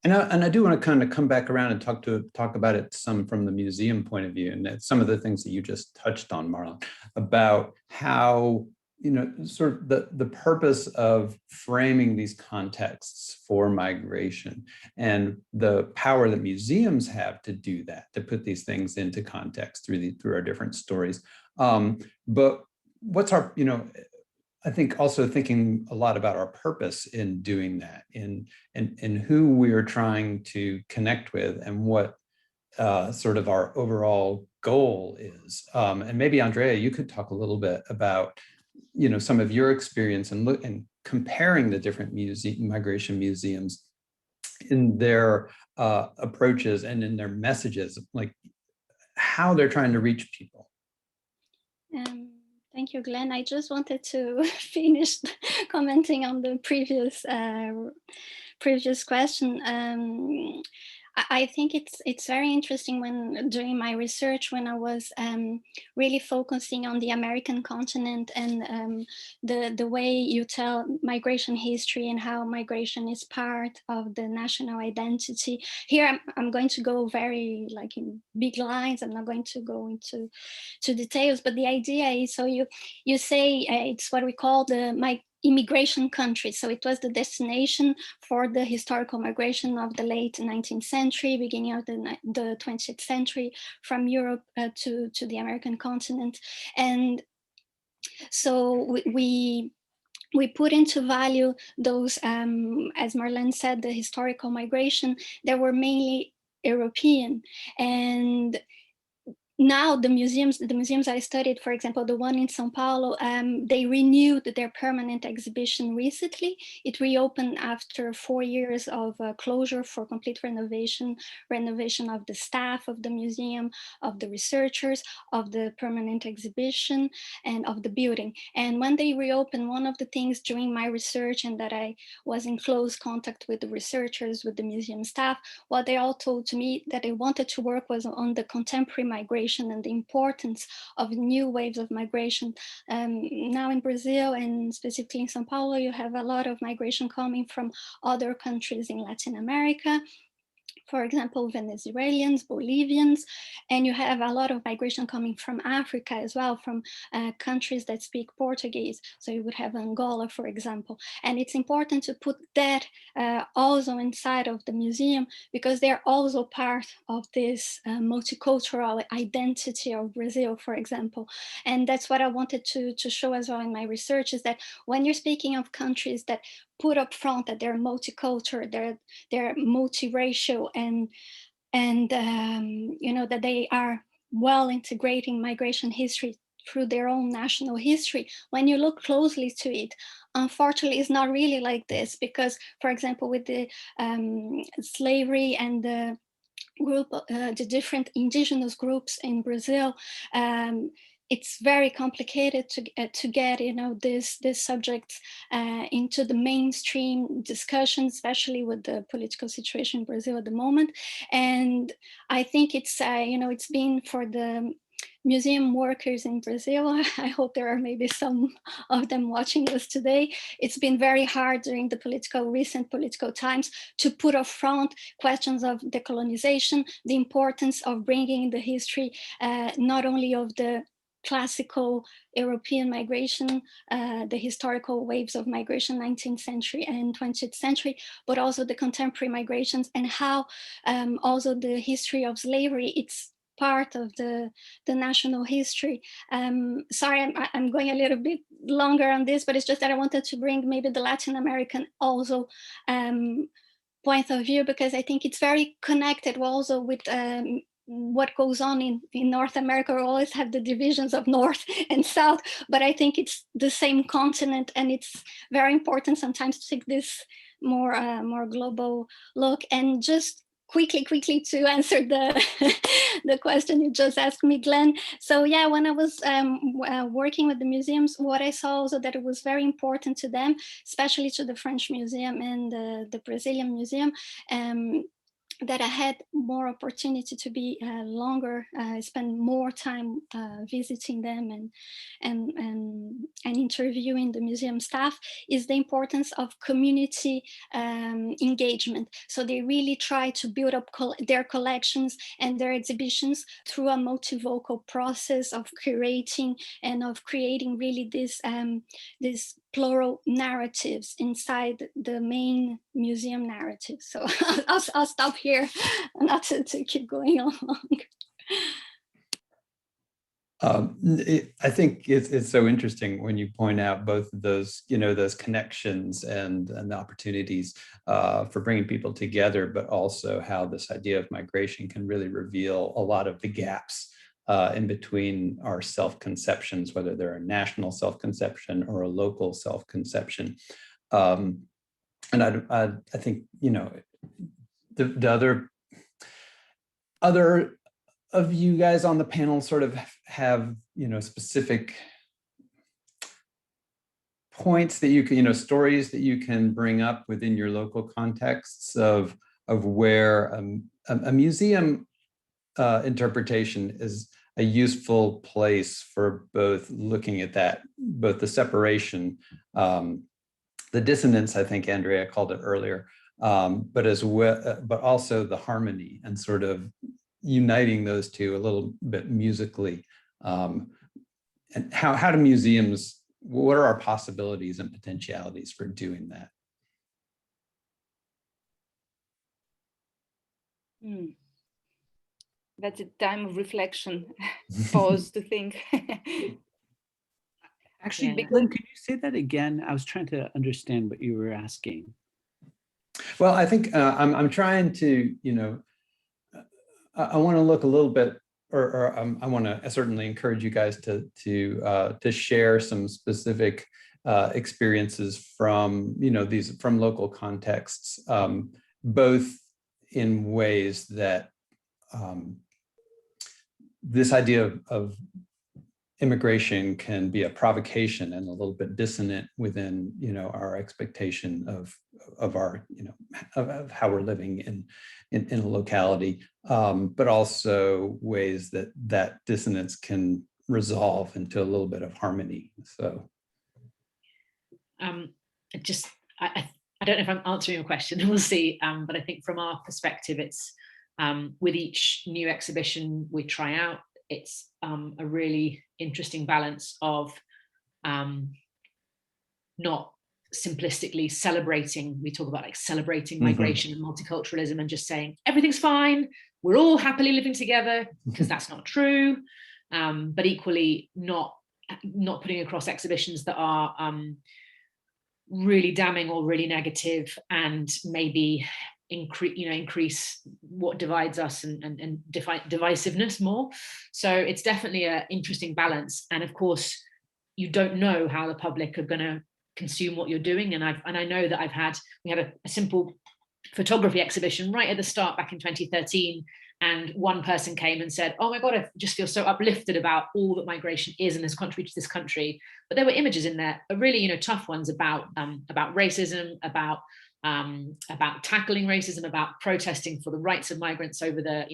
And I do want to kind of come back around and talk about it some from the museum point of view, and some of the things that you just touched on, Marlen, about how, sort of the purpose of framing these contexts for migration and the power that museums have to do that, to put these things into context through our different stories. But what's our, I think also thinking a lot about our purpose in doing that, in who we are trying to connect with, and what sort of our overall goal is. And maybe Andréa, you could talk a little bit about some of your experience and comparing the different migration museums in their approaches and in their messages, like how they're trying to reach people. Thank you, Glenn. I just wanted to finish commenting on the previous question. I think it's very interesting when during my research, when I was really focusing on the American continent and the way you tell migration history and how migration is part of the national identity. Here I'm going to go very like in big lines. I'm not going to go into details, but the idea is, so you say it's what we call the immigration country. So it was the destination for the historical migration of the late 19th century, beginning of the 20th century, from Europe to the American continent. And so we put into value those, as Marlen said, the historical migration that were mainly European. And now the museums I studied, for example, the one in São Paulo, they renewed their permanent exhibition recently. It reopened after 4 years of closure for complete renovation of the staff of the museum, of the researchers, of the permanent exhibition, and of the building. And when they reopened, one of the things during my research, and that I was in close contact with the researchers, with the museum staff, what they all told to me that they wanted to work was on the contemporary migration and the importance of new waves of migration. Now in Brazil, and specifically in São Paulo, you have a lot of migration coming from other countries in Latin America. for example, Venezuelans, Bolivians, and you have a lot of migration coming from Africa as well, from countries that speak Portuguese. So you would have Angola, for example. And it's important to put that also inside of the museum, because they're also part of this multicultural identity of Brazil, for example. And that's what I wanted to show as well in my research, is that when you're speaking of countries that put up front that they're multicultural, they're multiracial, and you know, that they are well integrating migration history through their own national history, when you look closely to it, unfortunately, it's not really like this. Because, for example, with the slavery and the group, the different indigenous groups in Brazil, it's very complicated to get, you know, this subject into the mainstream discussion, especially with the political situation in Brazil at the moment. And I think it's you know, it's been for the museum workers in Brazil, I hope there are maybe some of them watching us today, it's been very hard during the recent political times to put up front questions of decolonization, the importance of bringing the history not only of the classical European migration, the historical waves of migration, 19th century and 20th century, but also the contemporary migrations, and how also the history of slavery, it's part of the national history. Sorry, I'm going a little bit longer on this, but it's just that I wanted to bring maybe the Latin American also point of view, because I think it's very connected also with what goes on in North America. We always have the divisions of North and South, but I think it's the same continent, and it's very important sometimes to take this more global look. And just quickly to answer the question you just asked me, Glenn. So yeah, when I was working with the museums, what I saw also that it was very important to them, especially to the French Museum and the Brazilian Museum, that I had more opportunity to be longer, spend more time visiting them and interviewing the museum staff, is the importance of community engagement. So they really try to build up their collections and their exhibitions through a multivocal process of curating and of creating really this plural narratives inside the main museum narrative. So I'll stop here, not to keep going on long. I think it's so interesting when you point out both of those, you know, those connections and the opportunities for bringing people together, but also how this idea of migration can really reveal a lot of the gaps in between our self-conceptions, whether they're a national self-conception or a local self-conception. And I think, you know, the other of you guys on the panel sort of have, you know, specific points that you can, you know, stories that you can bring up within your local contexts of where a museum interpretation is a useful place for both looking at that, both the separation, the dissonance, I think Andréa called it earlier, but as well, but also the harmony, and sort of uniting those two a little bit musically. And how do museums, what are our possibilities and potentialities for doing that? That's a time of reflection, pause to think. Actually, Glenn, could you say that again? I was trying to understand what you were asking. Well, I think I'm trying to, you know, I want to look a little bit, or I want to certainly encourage you guys to share some specific experiences from, you know, from local contexts, both in ways that this idea of immigration can be a provocation and a little bit dissonant within, you know, our expectation of our, you know, of how we're living in a locality, but also ways that dissonance can resolve into a little bit of harmony. So I don't know if I'm answering your question, we'll see. But I think from our perspective, it's with each new exhibition we try out, it's a really interesting balance of not simplistically celebrating. We talk about like celebrating migration and multiculturalism and just saying everything's fine, we're all happily living together, because that's not true. But equally not putting across exhibitions that are really damning or really negative, and maybe increase what divides us and divisiveness more. So it's definitely an interesting balance. And of course, you don't know how the public are going to consume what you're doing. And I know that we had a simple photography exhibition right at the start back in 2013. And one person came and said, oh my God, I just feel so uplifted about all that migration is and has contributed to this country. But there were images in there, really, tough ones about racism, about tackling racism, about protesting for the rights of migrants over the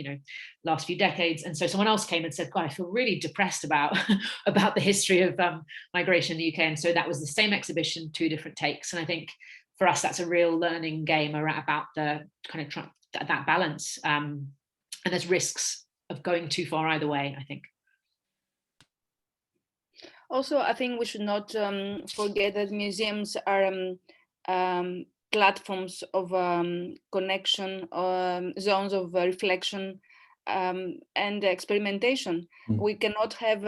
last few decades. And so someone else came and said, God, I feel really depressed about the history of migration in the UK. And so that was the same exhibition, two different takes. And I think for us, that's a real learning game about the kind of that balance. And there's risks of going too far either way, I think. Also, I think we should not forget that museums are platforms of connection, zones of reflection and experimentation. We cannot have,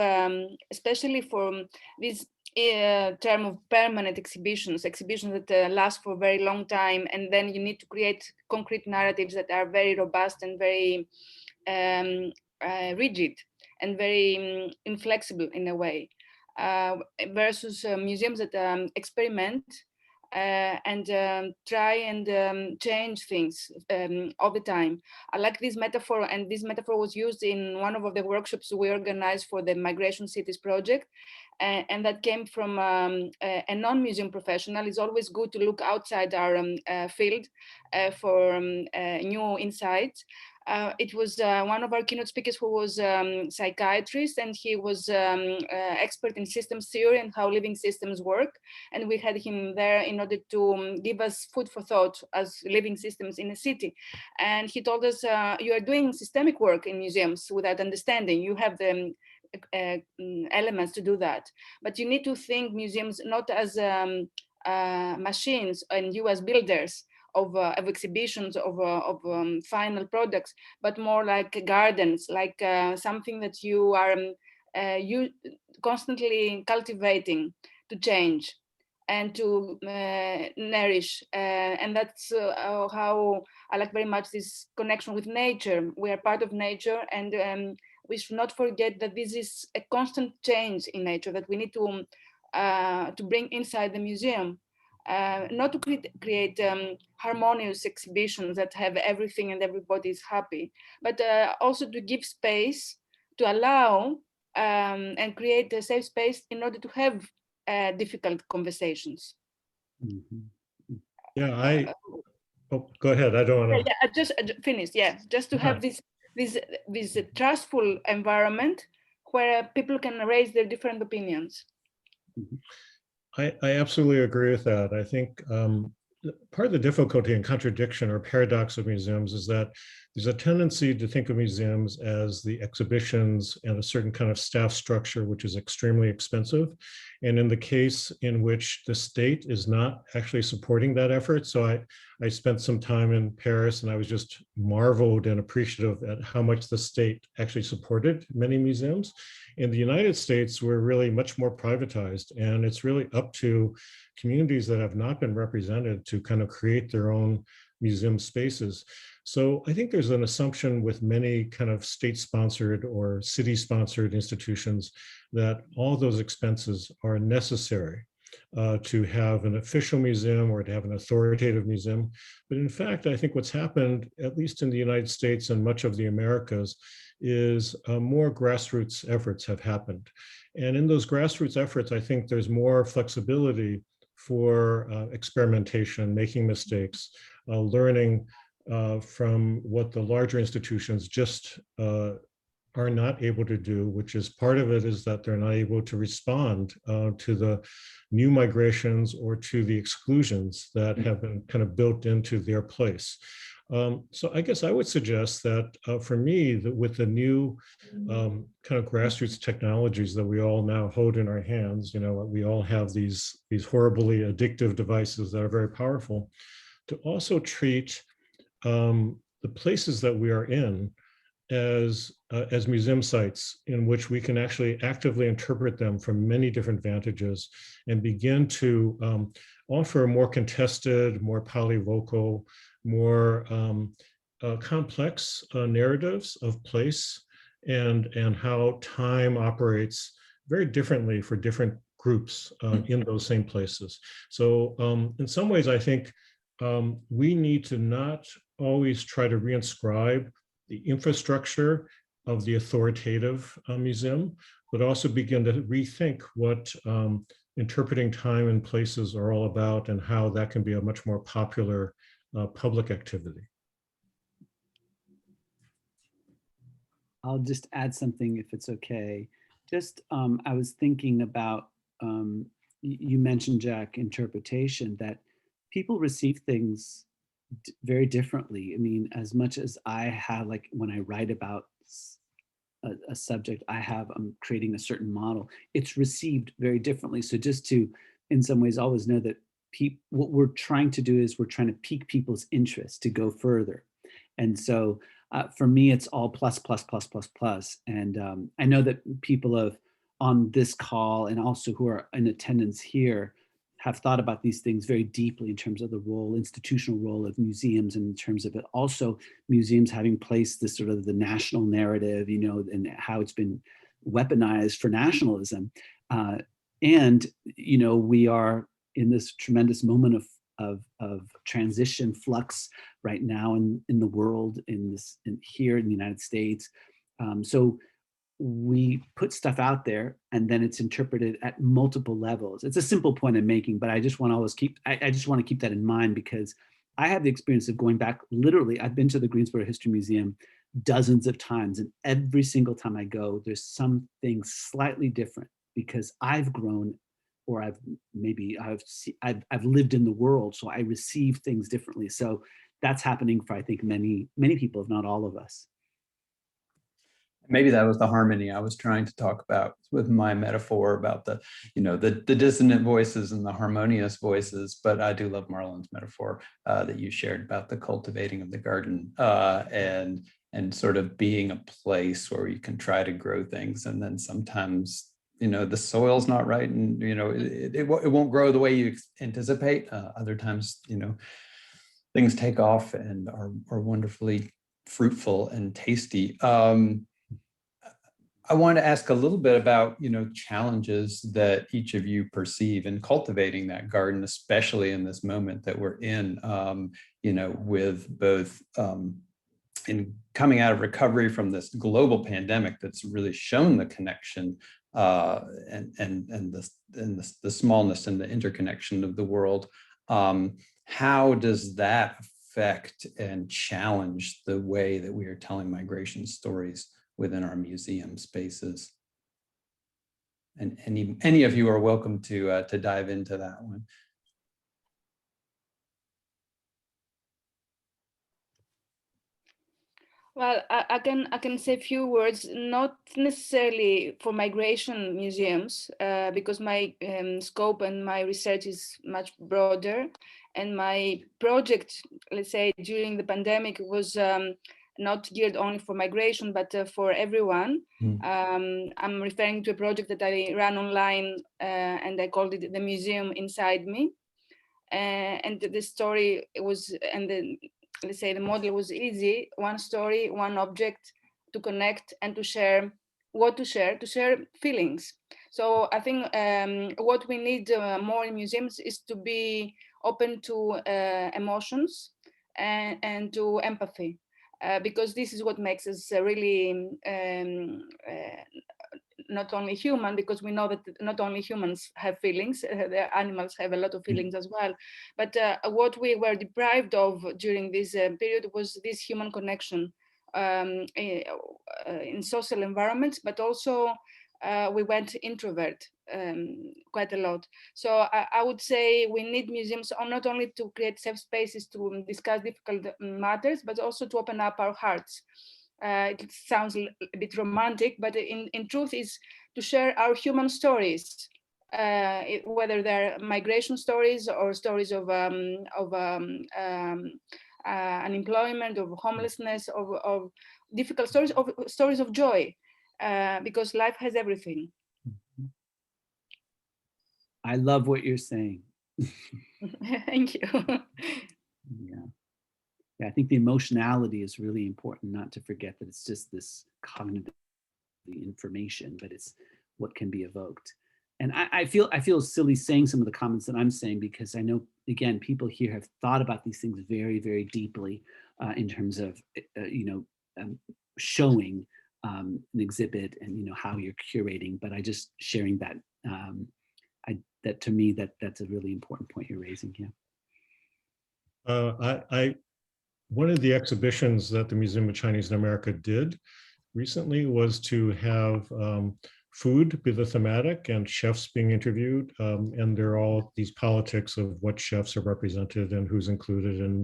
especially for this term of permanent exhibitions that last for a very long time, and then you need to create concrete narratives that are very robust and very rigid and very inflexible in a way, versus museums that experiment and try and change things all the time. I like this metaphor, and this metaphor was used in one of the workshops we organized for the Migration Cities project, and that came from a non-museum professional. It's always good to look outside our field for new insights. It was one of our keynote speakers who was psychiatrist, and he was expert in systems theory and how living systems work. And we had him there in order to give us food for thought as living systems in a city. And he told us, you are doing systemic work in museums without understanding. You have the elements to do that, but you need to think museums not as machines and you as builders of exhibitions, of final products, but more like gardens, like something that you are you constantly cultivating to change and to nourish. And that's how I like very much this connection with nature. We are part of nature, and we should not forget that this is a constant change in nature that we need to bring inside the museum. Not to create harmonious exhibitions that have everything and everybody is happy, but also to give space, to allow and create a safe space in order to have difficult conversations. Yeah, go ahead. I don't want to. Yeah, I just finished. Yeah, just to have this trustful environment where people can raise their different opinions. I absolutely agree with that. I think part of the difficulty and contradiction or paradox of museums is that there's a tendency to think of museums as the exhibitions and a certain kind of staff structure, which is extremely expensive. And in the case in which the state is not actually supporting that effort. So I spent some time in Paris, and I was just marveled and appreciative at how much the state actually supported many museums. In the United States, we're really much more privatized, and it's really up to communities that have not been represented to kind of create their own museum spaces. So I think there's an assumption with many kind of state-sponsored or city-sponsored institutions that all those expenses are necessary to have an official museum or to have an authoritative museum. But in fact, I think what's happened, at least in the United States and much of the Americas, is more grassroots efforts have happened. And in those grassroots efforts, I think there's more flexibility for experimentation, making mistakes, learning from what the larger institutions just are not able to do, which is part of it is that they're not able to respond to the new migrations or to the exclusions that have been kind of built into their place. So I guess I would suggest that for me, that with the new kind of grassroots technologies that we all now hold in our hands, we all have these horribly addictive devices that are very powerful, to also treat the places that we are in as museum sites in which we can actually actively interpret them from many different vantages and begin to offer more contested, more polyvocal, more complex narratives of place and how time operates very differently for different groups in those same places. So in some ways, I think we need to not always try to reinscribe the infrastructure of the authoritative museum, but also begin to rethink what interpreting time and places are all about and how that can be a much more popular public activity. I'll just add something if it's okay. Just, I was thinking about, you mentioned, Jack, interpretation, that people receive things very differently. I mean, as much as I have, like when I write about a subject, I'm creating a certain model, it's received very differently. So just to, in some ways, always know that what we're trying to do is we're trying to pique people's interest to go further. And so for me, it's all plus, plus, plus, plus, plus. And I know that people on this call and also who are in attendance here have thought about these things very deeply in terms of the institutional role of museums, and in terms of it also museums having placed this sort of the national narrative, and how it's been weaponized for nationalism. And, we are in this tremendous moment of transition, flux right now in the world, here in the United States. So we put stuff out there and then it's interpreted at multiple levels. It's a simple point I'm making, but I just want to I just want to keep that in mind, because I have the experience of going back, literally, I've been to the Greensboro History Museum dozens of times, and every single time I go, there's something slightly different because I've grown, or I've lived in the world, so I receive things differently. So that's happening for, I think, many people, if not all of us. Maybe that was the harmony I was trying to talk about with my metaphor about the dissonant voices and the harmonious voices. But I do love Marlen's metaphor that you shared about the cultivating of the garden and sort of being a place where you can try to grow things, and then sometimes the soil's not right, and it won't grow the way you anticipate. Other times things take off and are wonderfully fruitful and tasty. I want to ask a little bit about, challenges that each of you perceive in cultivating that garden, especially in this moment that we're in, with both in coming out of recovery from this global pandemic that's really shown the connection and the smallness and the interconnection of the world. How does that affect and challenge the way that we are telling migration stories within our museum spaces? And any of you are welcome to dive into that one. Well, I can say a few words, not necessarily for migration museums, because my scope and my research is much broader, and my project, let's say, during the pandemic was not geared only for migration, but for everyone. I'm referring to a project that I ran online, and I called it The Museum Inside Me. And the story was, let's say the model was easy: one story, one object to connect and to share to share feelings. So I think what we need more in museums is to be open to emotions and to empathy. Because this is what makes us really not only human, because we know that not only humans have feelings, the animals have a lot of feelings as well. But what we were deprived of during this period was this human connection in social environments, but also we went introvert quite a lot. So I would say we need museums not only to create safe spaces to discuss difficult matters, but also to open up our hearts. It sounds a bit romantic, but in truth is to share our human stories, whether they're migration stories or stories of unemployment, of homelessness, of difficult stories, stories of joy, because life has everything. I love what you're saying. Thank you. Yeah. Yeah, I think the emotionality is really important, not to forget that it's just this cognitive information, but it's what can be evoked. And I feel silly saying some of the comments that I'm saying, because I know, again, people here have thought about these things very, very deeply in terms of, showing an exhibit and, how you're curating, but I just sharing that, that to me, that's a really important point you're raising here. One of the exhibitions that the Museum of Chinese in America did recently was to have food be the thematic and chefs being interviewed. And there are all these politics of what chefs are represented and who's included in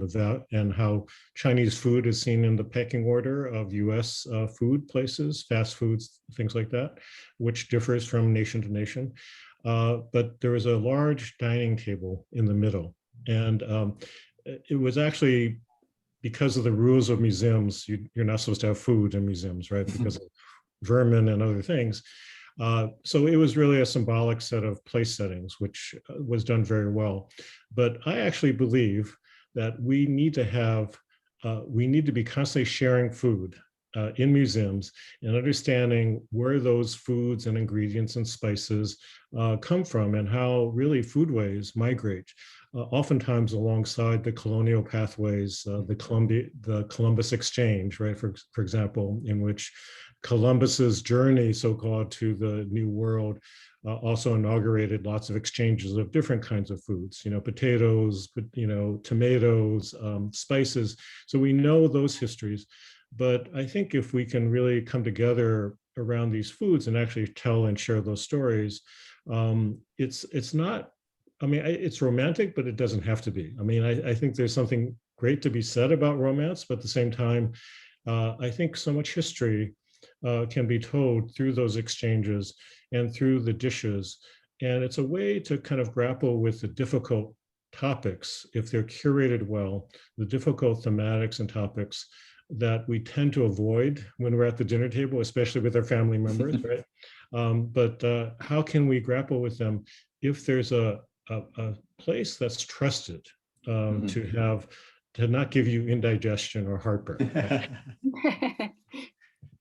and how Chinese food is seen in the pecking order of US food places, fast foods, things like that, which differs from nation to nation. But there was a large dining table in the middle. And it was actually because of the rules of museums, you're not supposed to have food in museums, right? Because of vermin and other things. So it was really a symbolic set of place settings, which was done very well. But I actually believe that we need to be constantly sharing food in museums and understanding where those foods and ingredients and spices come from and how really foodways migrate. Oftentimes alongside the colonial pathways, the Columbus exchange, right? For example, in which Columbus's journey, so-called, to the New World also inaugurated lots of exchanges of different kinds of foods, potatoes, tomatoes, spices. So we know those histories. But I think if we can really come together around these foods and actually tell and share those stories, it's not, it's romantic, but it doesn't have to be. I think there's something great to be said about romance, but at the same time, I think so much history can be told through those exchanges and through the dishes. And it's a way to kind of grapple with the difficult topics, if they're curated well, the difficult thematics and topics that we tend to avoid when we're at the dinner table, especially with our family members, right? But how can we grapple with them if there's a place that's trusted to not give you indigestion or heartburn? Right?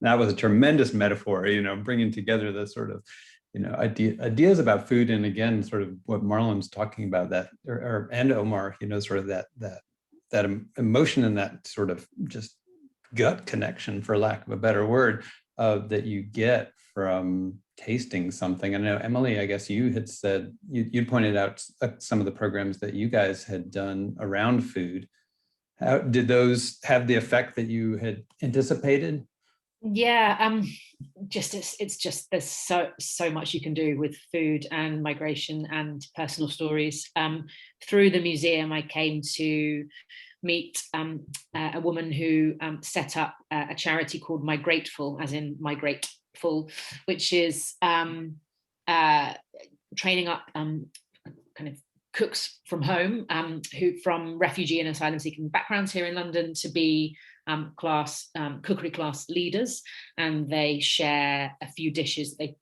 That was a tremendous metaphor, bringing together the sort of, ideas about food, and again, sort of what Marlen's talking about, that, and Omar, sort of that emotion and that sort of just gut connection, for lack of a better word, that you get from tasting something. I know, Emily, I guess you had said, you pointed out some of the programs that you guys had done around food. How did those have the effect that you had anticipated? Yeah, it's just there's so much you can do with food and migration and personal stories. Through the museum, I came to meet a woman who set up a charity called My Grateful, as in My Grateful, which is training up kind of cooks from home, who from refugee and asylum seeking backgrounds here in London, to be cookery class leaders, and they share a few dishes. They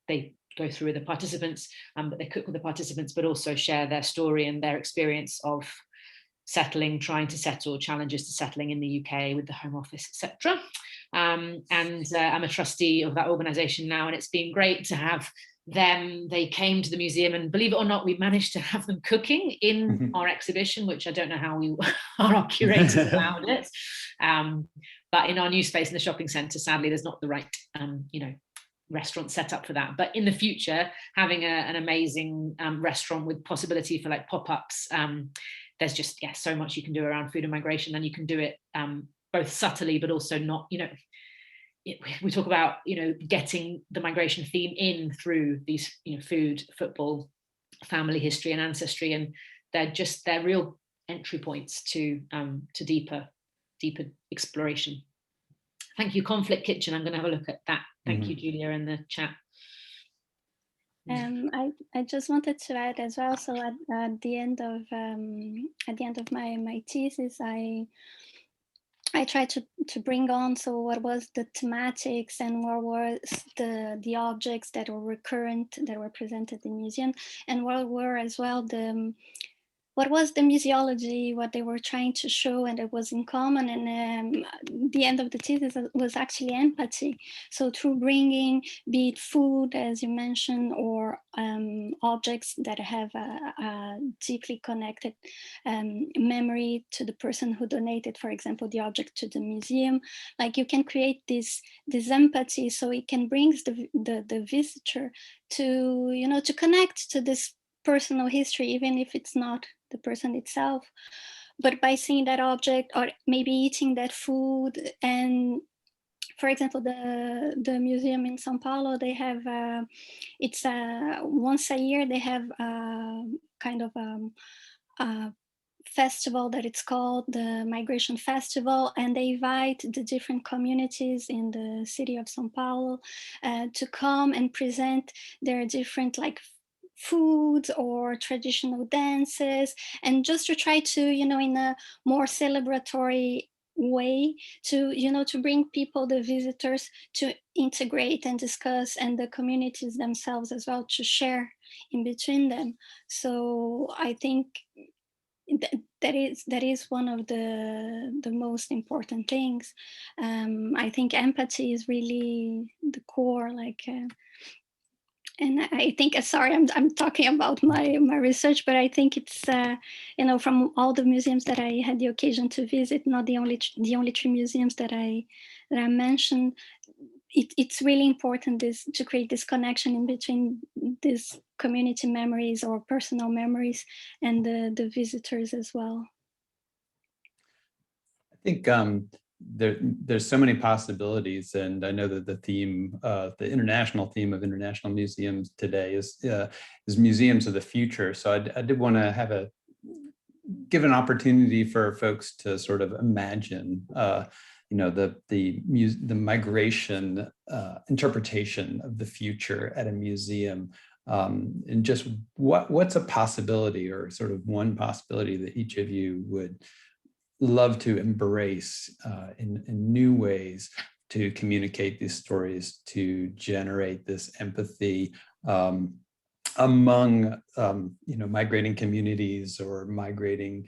go through with the participants, but they cook with the participants, but also share their story and their experience of trying to settle, challenges to settling in the UK with the Home Office, etc. And I'm a trustee of that organisation now, and it's been great to have them. They came to the museum, and believe it or not, we managed to have them cooking in our exhibition, which I don't know how we are our curators allowed it. But in our new space in the shopping centre, sadly, there's not the right restaurant set up for that. But in the future, having an amazing restaurant with possibility for like pop-ups, there's just so much you can do around food and migration, and you can do it both subtly, but also not, we talk about, getting the migration theme in through these, food, football, family history and ancestry, and they're real entry points to deeper exploration. Thank you, Conflict Kitchen. I'm going to have a look at that. Thank you, Julia, in the chat. I just wanted to add as well. So at the end of my thesis, I tried to bring on, so what was the thematics and what was the objects that were recurrent, that were presented in museum, and what were as well what was the museology, what they were trying to show, and it was in common. And the end of the thesis was actually empathy. So through bringing, be it food, as you mentioned, or objects that have a deeply connected memory to the person who donated, for example, the object to the museum, like you can create this empathy, so it can bring the visitor to, to connect to this personal history, even if it's not the person itself, but by seeing that object or maybe eating that food. And for example, the museum in Sao Paulo, they have it's once a year they have kind of a festival that it's called the Migration Festival, and they invite the different communities in the city of Sao Paulo to come and present their different foods or traditional dances, and just to try to, in a more celebratory way to, to bring people, the visitors, to integrate and discuss, and the communities themselves as well to share in between them. So I think that is one of the most important things. I think empathy is really the core, and I think, sorry, I'm talking about my research, but I think it's from all the museums that I had the occasion to visit, not the only 3 museums that I mentioned, it's really important to create this connection in between these community memories or personal memories and the visitors as well. I think there's so many possibilities, and I know that the theme, the international theme of international museums today is museums of the future. So I did want to give an opportunity for folks to sort of imagine, the migration interpretation of the future at a museum, and just what's a possibility, or sort of one possibility that each of you would love to embrace in new ways to communicate these stories, to generate this empathy among migrating communities or migrating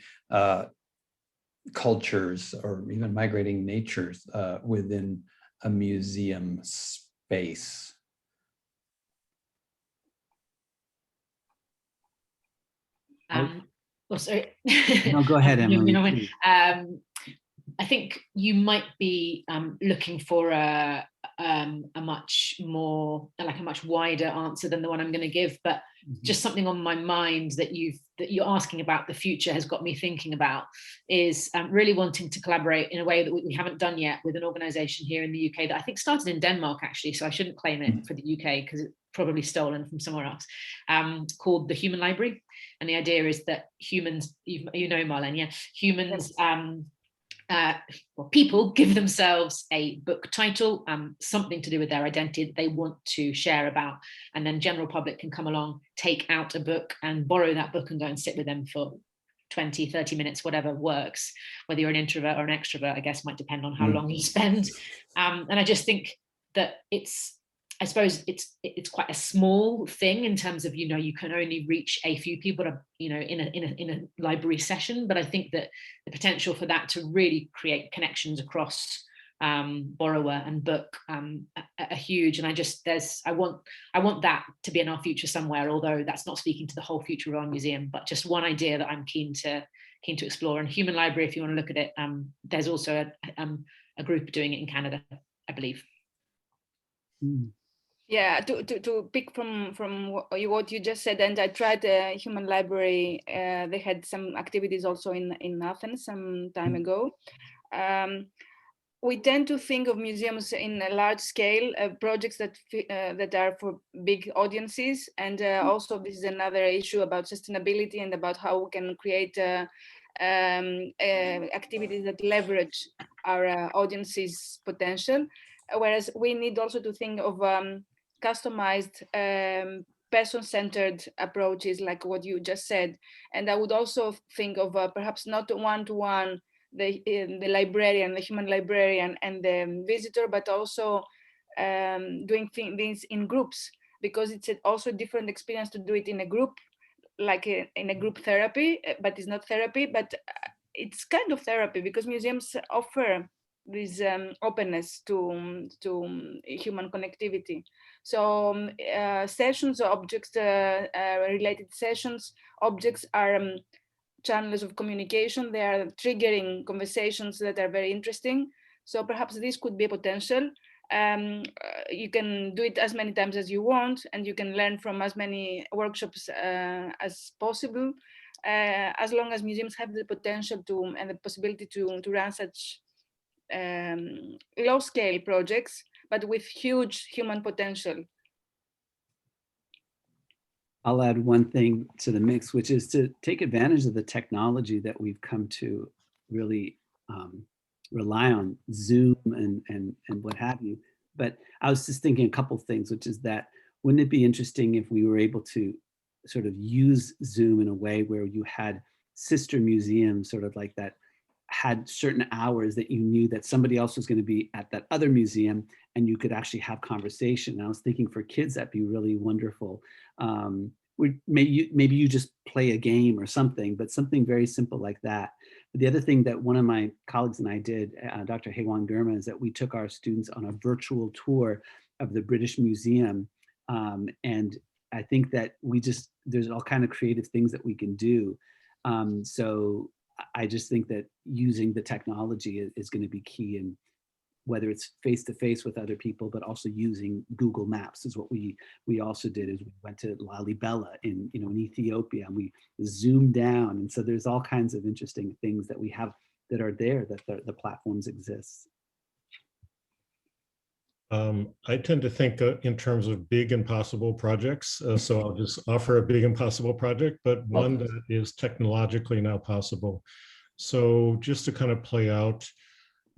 cultures, or even migrating natures within a museum space. Sorry. No, go ahead, Emily. I think you might be looking for a much more, a much wider answer than the one I'm going to give, but just something on my mind that you're asking about the future has got me thinking about is really wanting to collaborate in a way that we haven't done yet with an organization here in the UK that I think started in Denmark, actually, so I shouldn't claim it for the UK because it's probably stolen from somewhere else, called the Human Library. And the idea is that humans, Marlen, yeah, humans, people give themselves a book title, something to do with their identity that they want to share about, and then general public can come along, take out a book and borrow that book and go and sit with them for 20, 30 minutes, whatever works. Whether you're an introvert or an extrovert, I guess might depend on how long you spend. And I just think that I suppose it's quite a small thing in terms of, you can only reach a few people, in a library session. But I think that the potential for that to really create connections across borrower and book are huge. And I want that to be in our future somewhere, although that's not speaking to the whole future of our museum, but just one idea that I'm keen to explore. And Human Library, if you want to look at it, there's also a group doing it in Canada, I believe. Yeah, to pick from what you just said, and I tried the Human Library. They had some activities also in Athens some time ago. we tend to think of museums in a large scale projects that are for big audiences, and also this is another issue about sustainability and about how we can create activities that leverage our audience's potential. Whereas we need also to think of customized, person-centered approaches, like what you just said. And I would also think of perhaps not one-to-one the librarian, the human librarian, and the visitor, but also doing things in groups, because it's also a different experience to do it in a group, like in a group therapy, but it's not therapy, but it's kind of therapy, because museums offer this openness to human connectivity. So sessions or objects, related sessions, objects are channels of communication. They are triggering conversations that are very interesting. So perhaps this could be a potential. You can do it as many times as you want, and you can learn from as many workshops as possible, as long as museums have the potential to and the possibility to run such low-scale projects, but with huge human potential. I'll add one thing to the mix, which is to take advantage of the technology that we've come to really rely on, Zoom and what have you. But I was just thinking a couple of things, which is that wouldn't it be interesting if we were able to sort of use Zoom in a way where you had sister museums, sort of like that, had certain hours that you knew that somebody else was going to be at that other museum, and you could actually have conversation. And I was thinking for kids, that'd be really wonderful. Maybe you just play a game or something, but something very simple like that. But the other thing that one of my colleagues and I did, Dr. Heywan Gurma, is that we took our students on a virtual tour of the British Museum. And I think that there's all kind of creative things that we can do. So I just think that using the technology is going to be key, and whether it's face-to-face with other people, but also using Google Maps is what we also did. Is we went to Lalibela in Ethiopia, and we zoomed down. And so there's all kinds of interesting things that we have that are there, that the platforms exist. I tend to think in terms of big impossible projects. So I'll just offer a big impossible project, but one that is technologically now possible. So just to kind of play out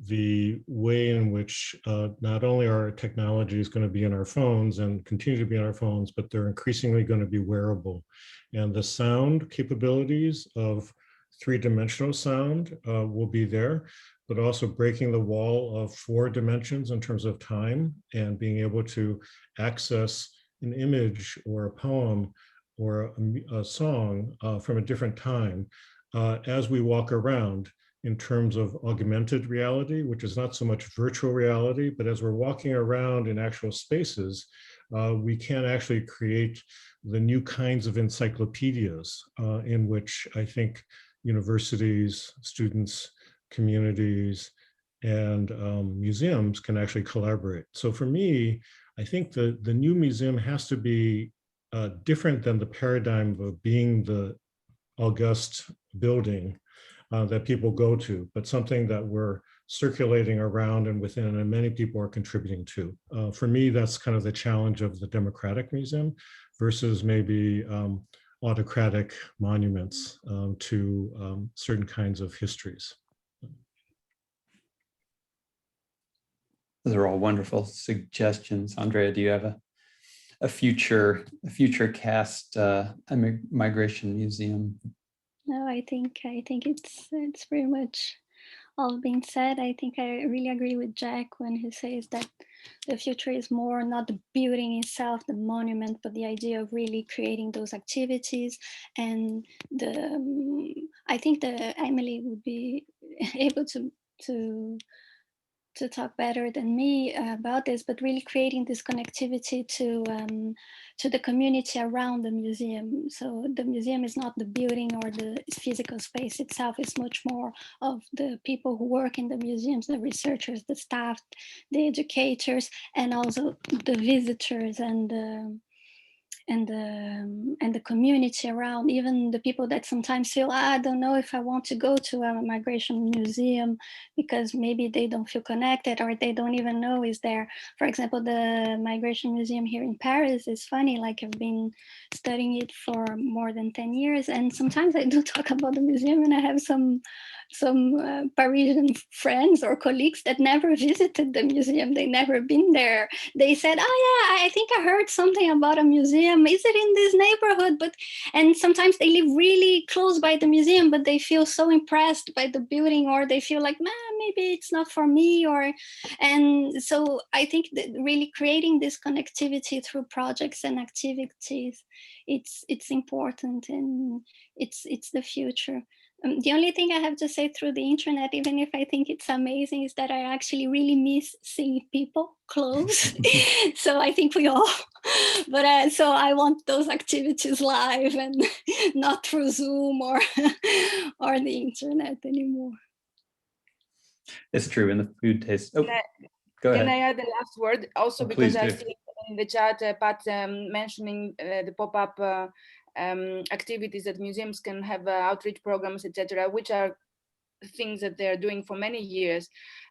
the way in which not only are technologies going to be in our phones and continue to be in our phones, but they're increasingly going to be wearable. And the sound capabilities of three-dimensional sound will be there, but also breaking the wall of 4 dimensions in terms of time and being able to access an image or a poem or a song from a different time as we walk around, in terms of augmented reality, which is not so much virtual reality, but as we're walking around in actual spaces, we can actually create the new kinds of encyclopedias in which I think universities, students, communities, and museums can actually collaborate. So for me, I think the new museum has to be different than the paradigm of being the august building that people go to, but something that we're circulating around and within, and many people are contributing to. For me, that's kind of the challenge of the democratic museum versus maybe autocratic monuments to certain kinds of histories. Those are all wonderful suggestions. Andrea, do you have a future cast migration museum? No, I think it's pretty much all being said. I think I really agree with Jack when he says that the future is more not the building itself, the monument, but the idea of really creating those activities. And I think that Emily would be able to talk better than me about this, but really creating this connectivity to the community around the museum. So the museum is not the building or the physical space itself. It's much more of the people who work in the museums, the researchers, the staff, the educators, and also the visitors and the community around, even the people that sometimes feel, I don't know if I want to go to a migration museum because maybe they don't feel connected or they don't even know is there. For example, the migration museum here in Paris is funny, like I've been studying it for more than 10 years. And sometimes I do talk about the museum and I have some Parisian friends or colleagues that never visited the museum. They never been there. They said, oh yeah, I think I heard something about a museum. Is it in this neighborhood? And sometimes they live really close by the museum, but they feel so impressed by the building, or they feel like, man, maybe it's not for me. And so I think that really creating this connectivity through projects and activities, it's important, and it's the future. The only thing I have to say through the internet, even if I think it's amazing, is that I actually really miss seeing people close. So I think we all, but so I want those activities live and not through Zoom or the internet anymore. It's true, and the food tastes. Oh, go ahead. Can I add the last word also, because I see in the chat Pat mentioning the pop-up activities that museums can have, outreach programs, etc., which are things that they're doing for many years.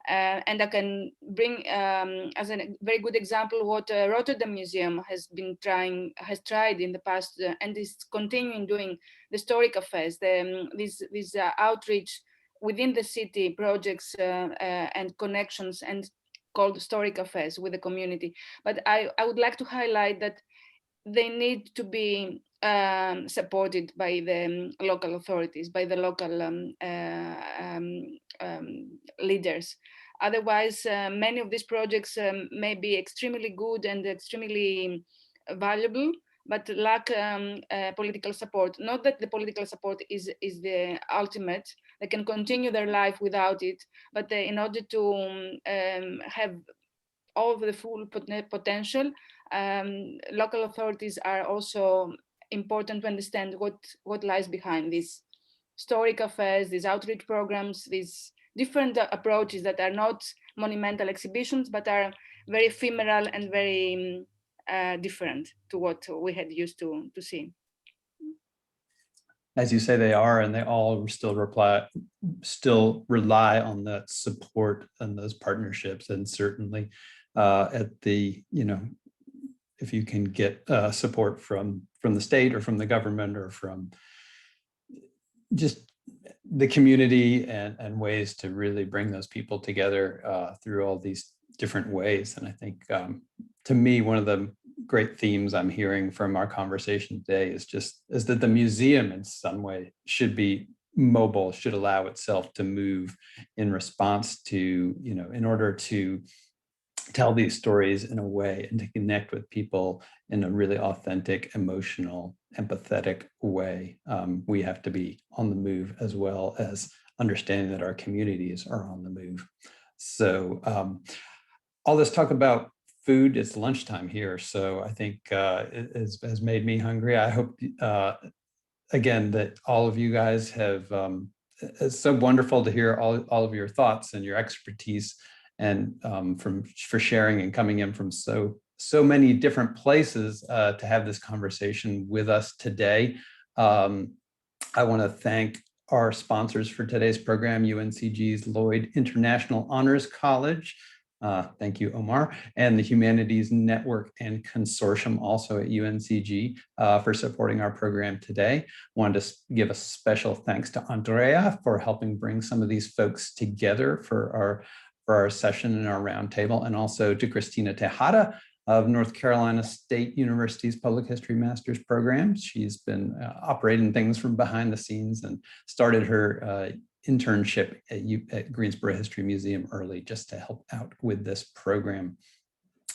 And I can bring as a very good example what Rotterdam Museum has tried in the past, and is continuing doing, the story cafes, these outreach within the city projects and connections, and called story cafes with the community. But I would like to highlight that they need to be supported by the local authorities, by the local leaders. Otherwise, many of these projects may be extremely good and extremely valuable, but lack political support. Not that the political support is the ultimate. They can continue their life without it, but in order to have all of the full potential, local authorities are also important to understand what lies behind these story cafes, these outreach programs, these different approaches that are not monumental exhibitions, but are very ephemeral and very different to what we had used to see. As you say, they are, and they all still rely on that support and those partnerships, and certainly at the, if you can get support from the state or from the government or from just the community, and ways to really bring those people together through all these different ways. And I think, to me, one of the great themes I'm hearing from our conversation today is that the museum in some way should be mobile, should allow itself to move in response to, in order to tell these stories in a way and to connect with people in a really authentic, emotional, empathetic way. We have to be on the move, as well as understanding that our communities are on the move. So all this talk about food, it's lunchtime here. So I think it has made me hungry. I hope, again, that all of you guys have, it's so wonderful to hear all of your thoughts and your expertise, and for sharing and coming in from so many different places to have this conversation with us today. I want to thank our sponsors for today's program, UNCG's Lloyd International Honors College. Thank you, Omar, and the Humanities Network and Consortium, also at UNCG, for supporting our program today. Wanted to give a special thanks to Andréa for helping bring some of these folks together for our session and our roundtable, and also to Cristina Tejada of North Carolina State University's Public History Master's Program. She's been operating things from behind the scenes and started her internship at Greensboro History Museum early, just to help out with this program.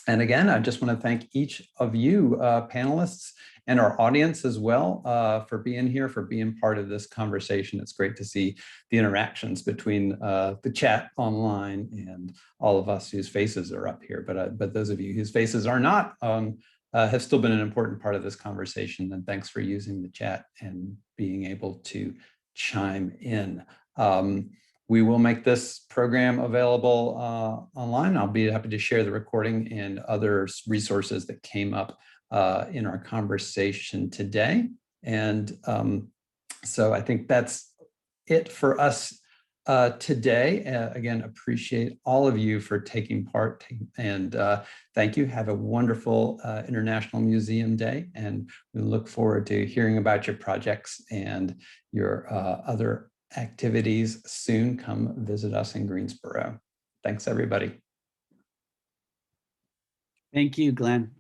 And again, I just want to thank each of you panelists and our audience as well for being here, for being part of this conversation. It's great to see the interactions between the chat online and all of us whose faces are up here. But those of you whose faces are not have still been an important part of this conversation. And thanks for using the chat and being able to chime in. We will make this program available online. I'll be happy to share the recording and other resources that came up in our conversation today. And so I think that's it for us today. Again, appreciate all of you for taking part, and thank you. Have a wonderful International Museum Day, and we look forward to hearing about your projects and your other activities soon. Come visit us in Greensboro. Thanks, everybody. Thank you, Glenn.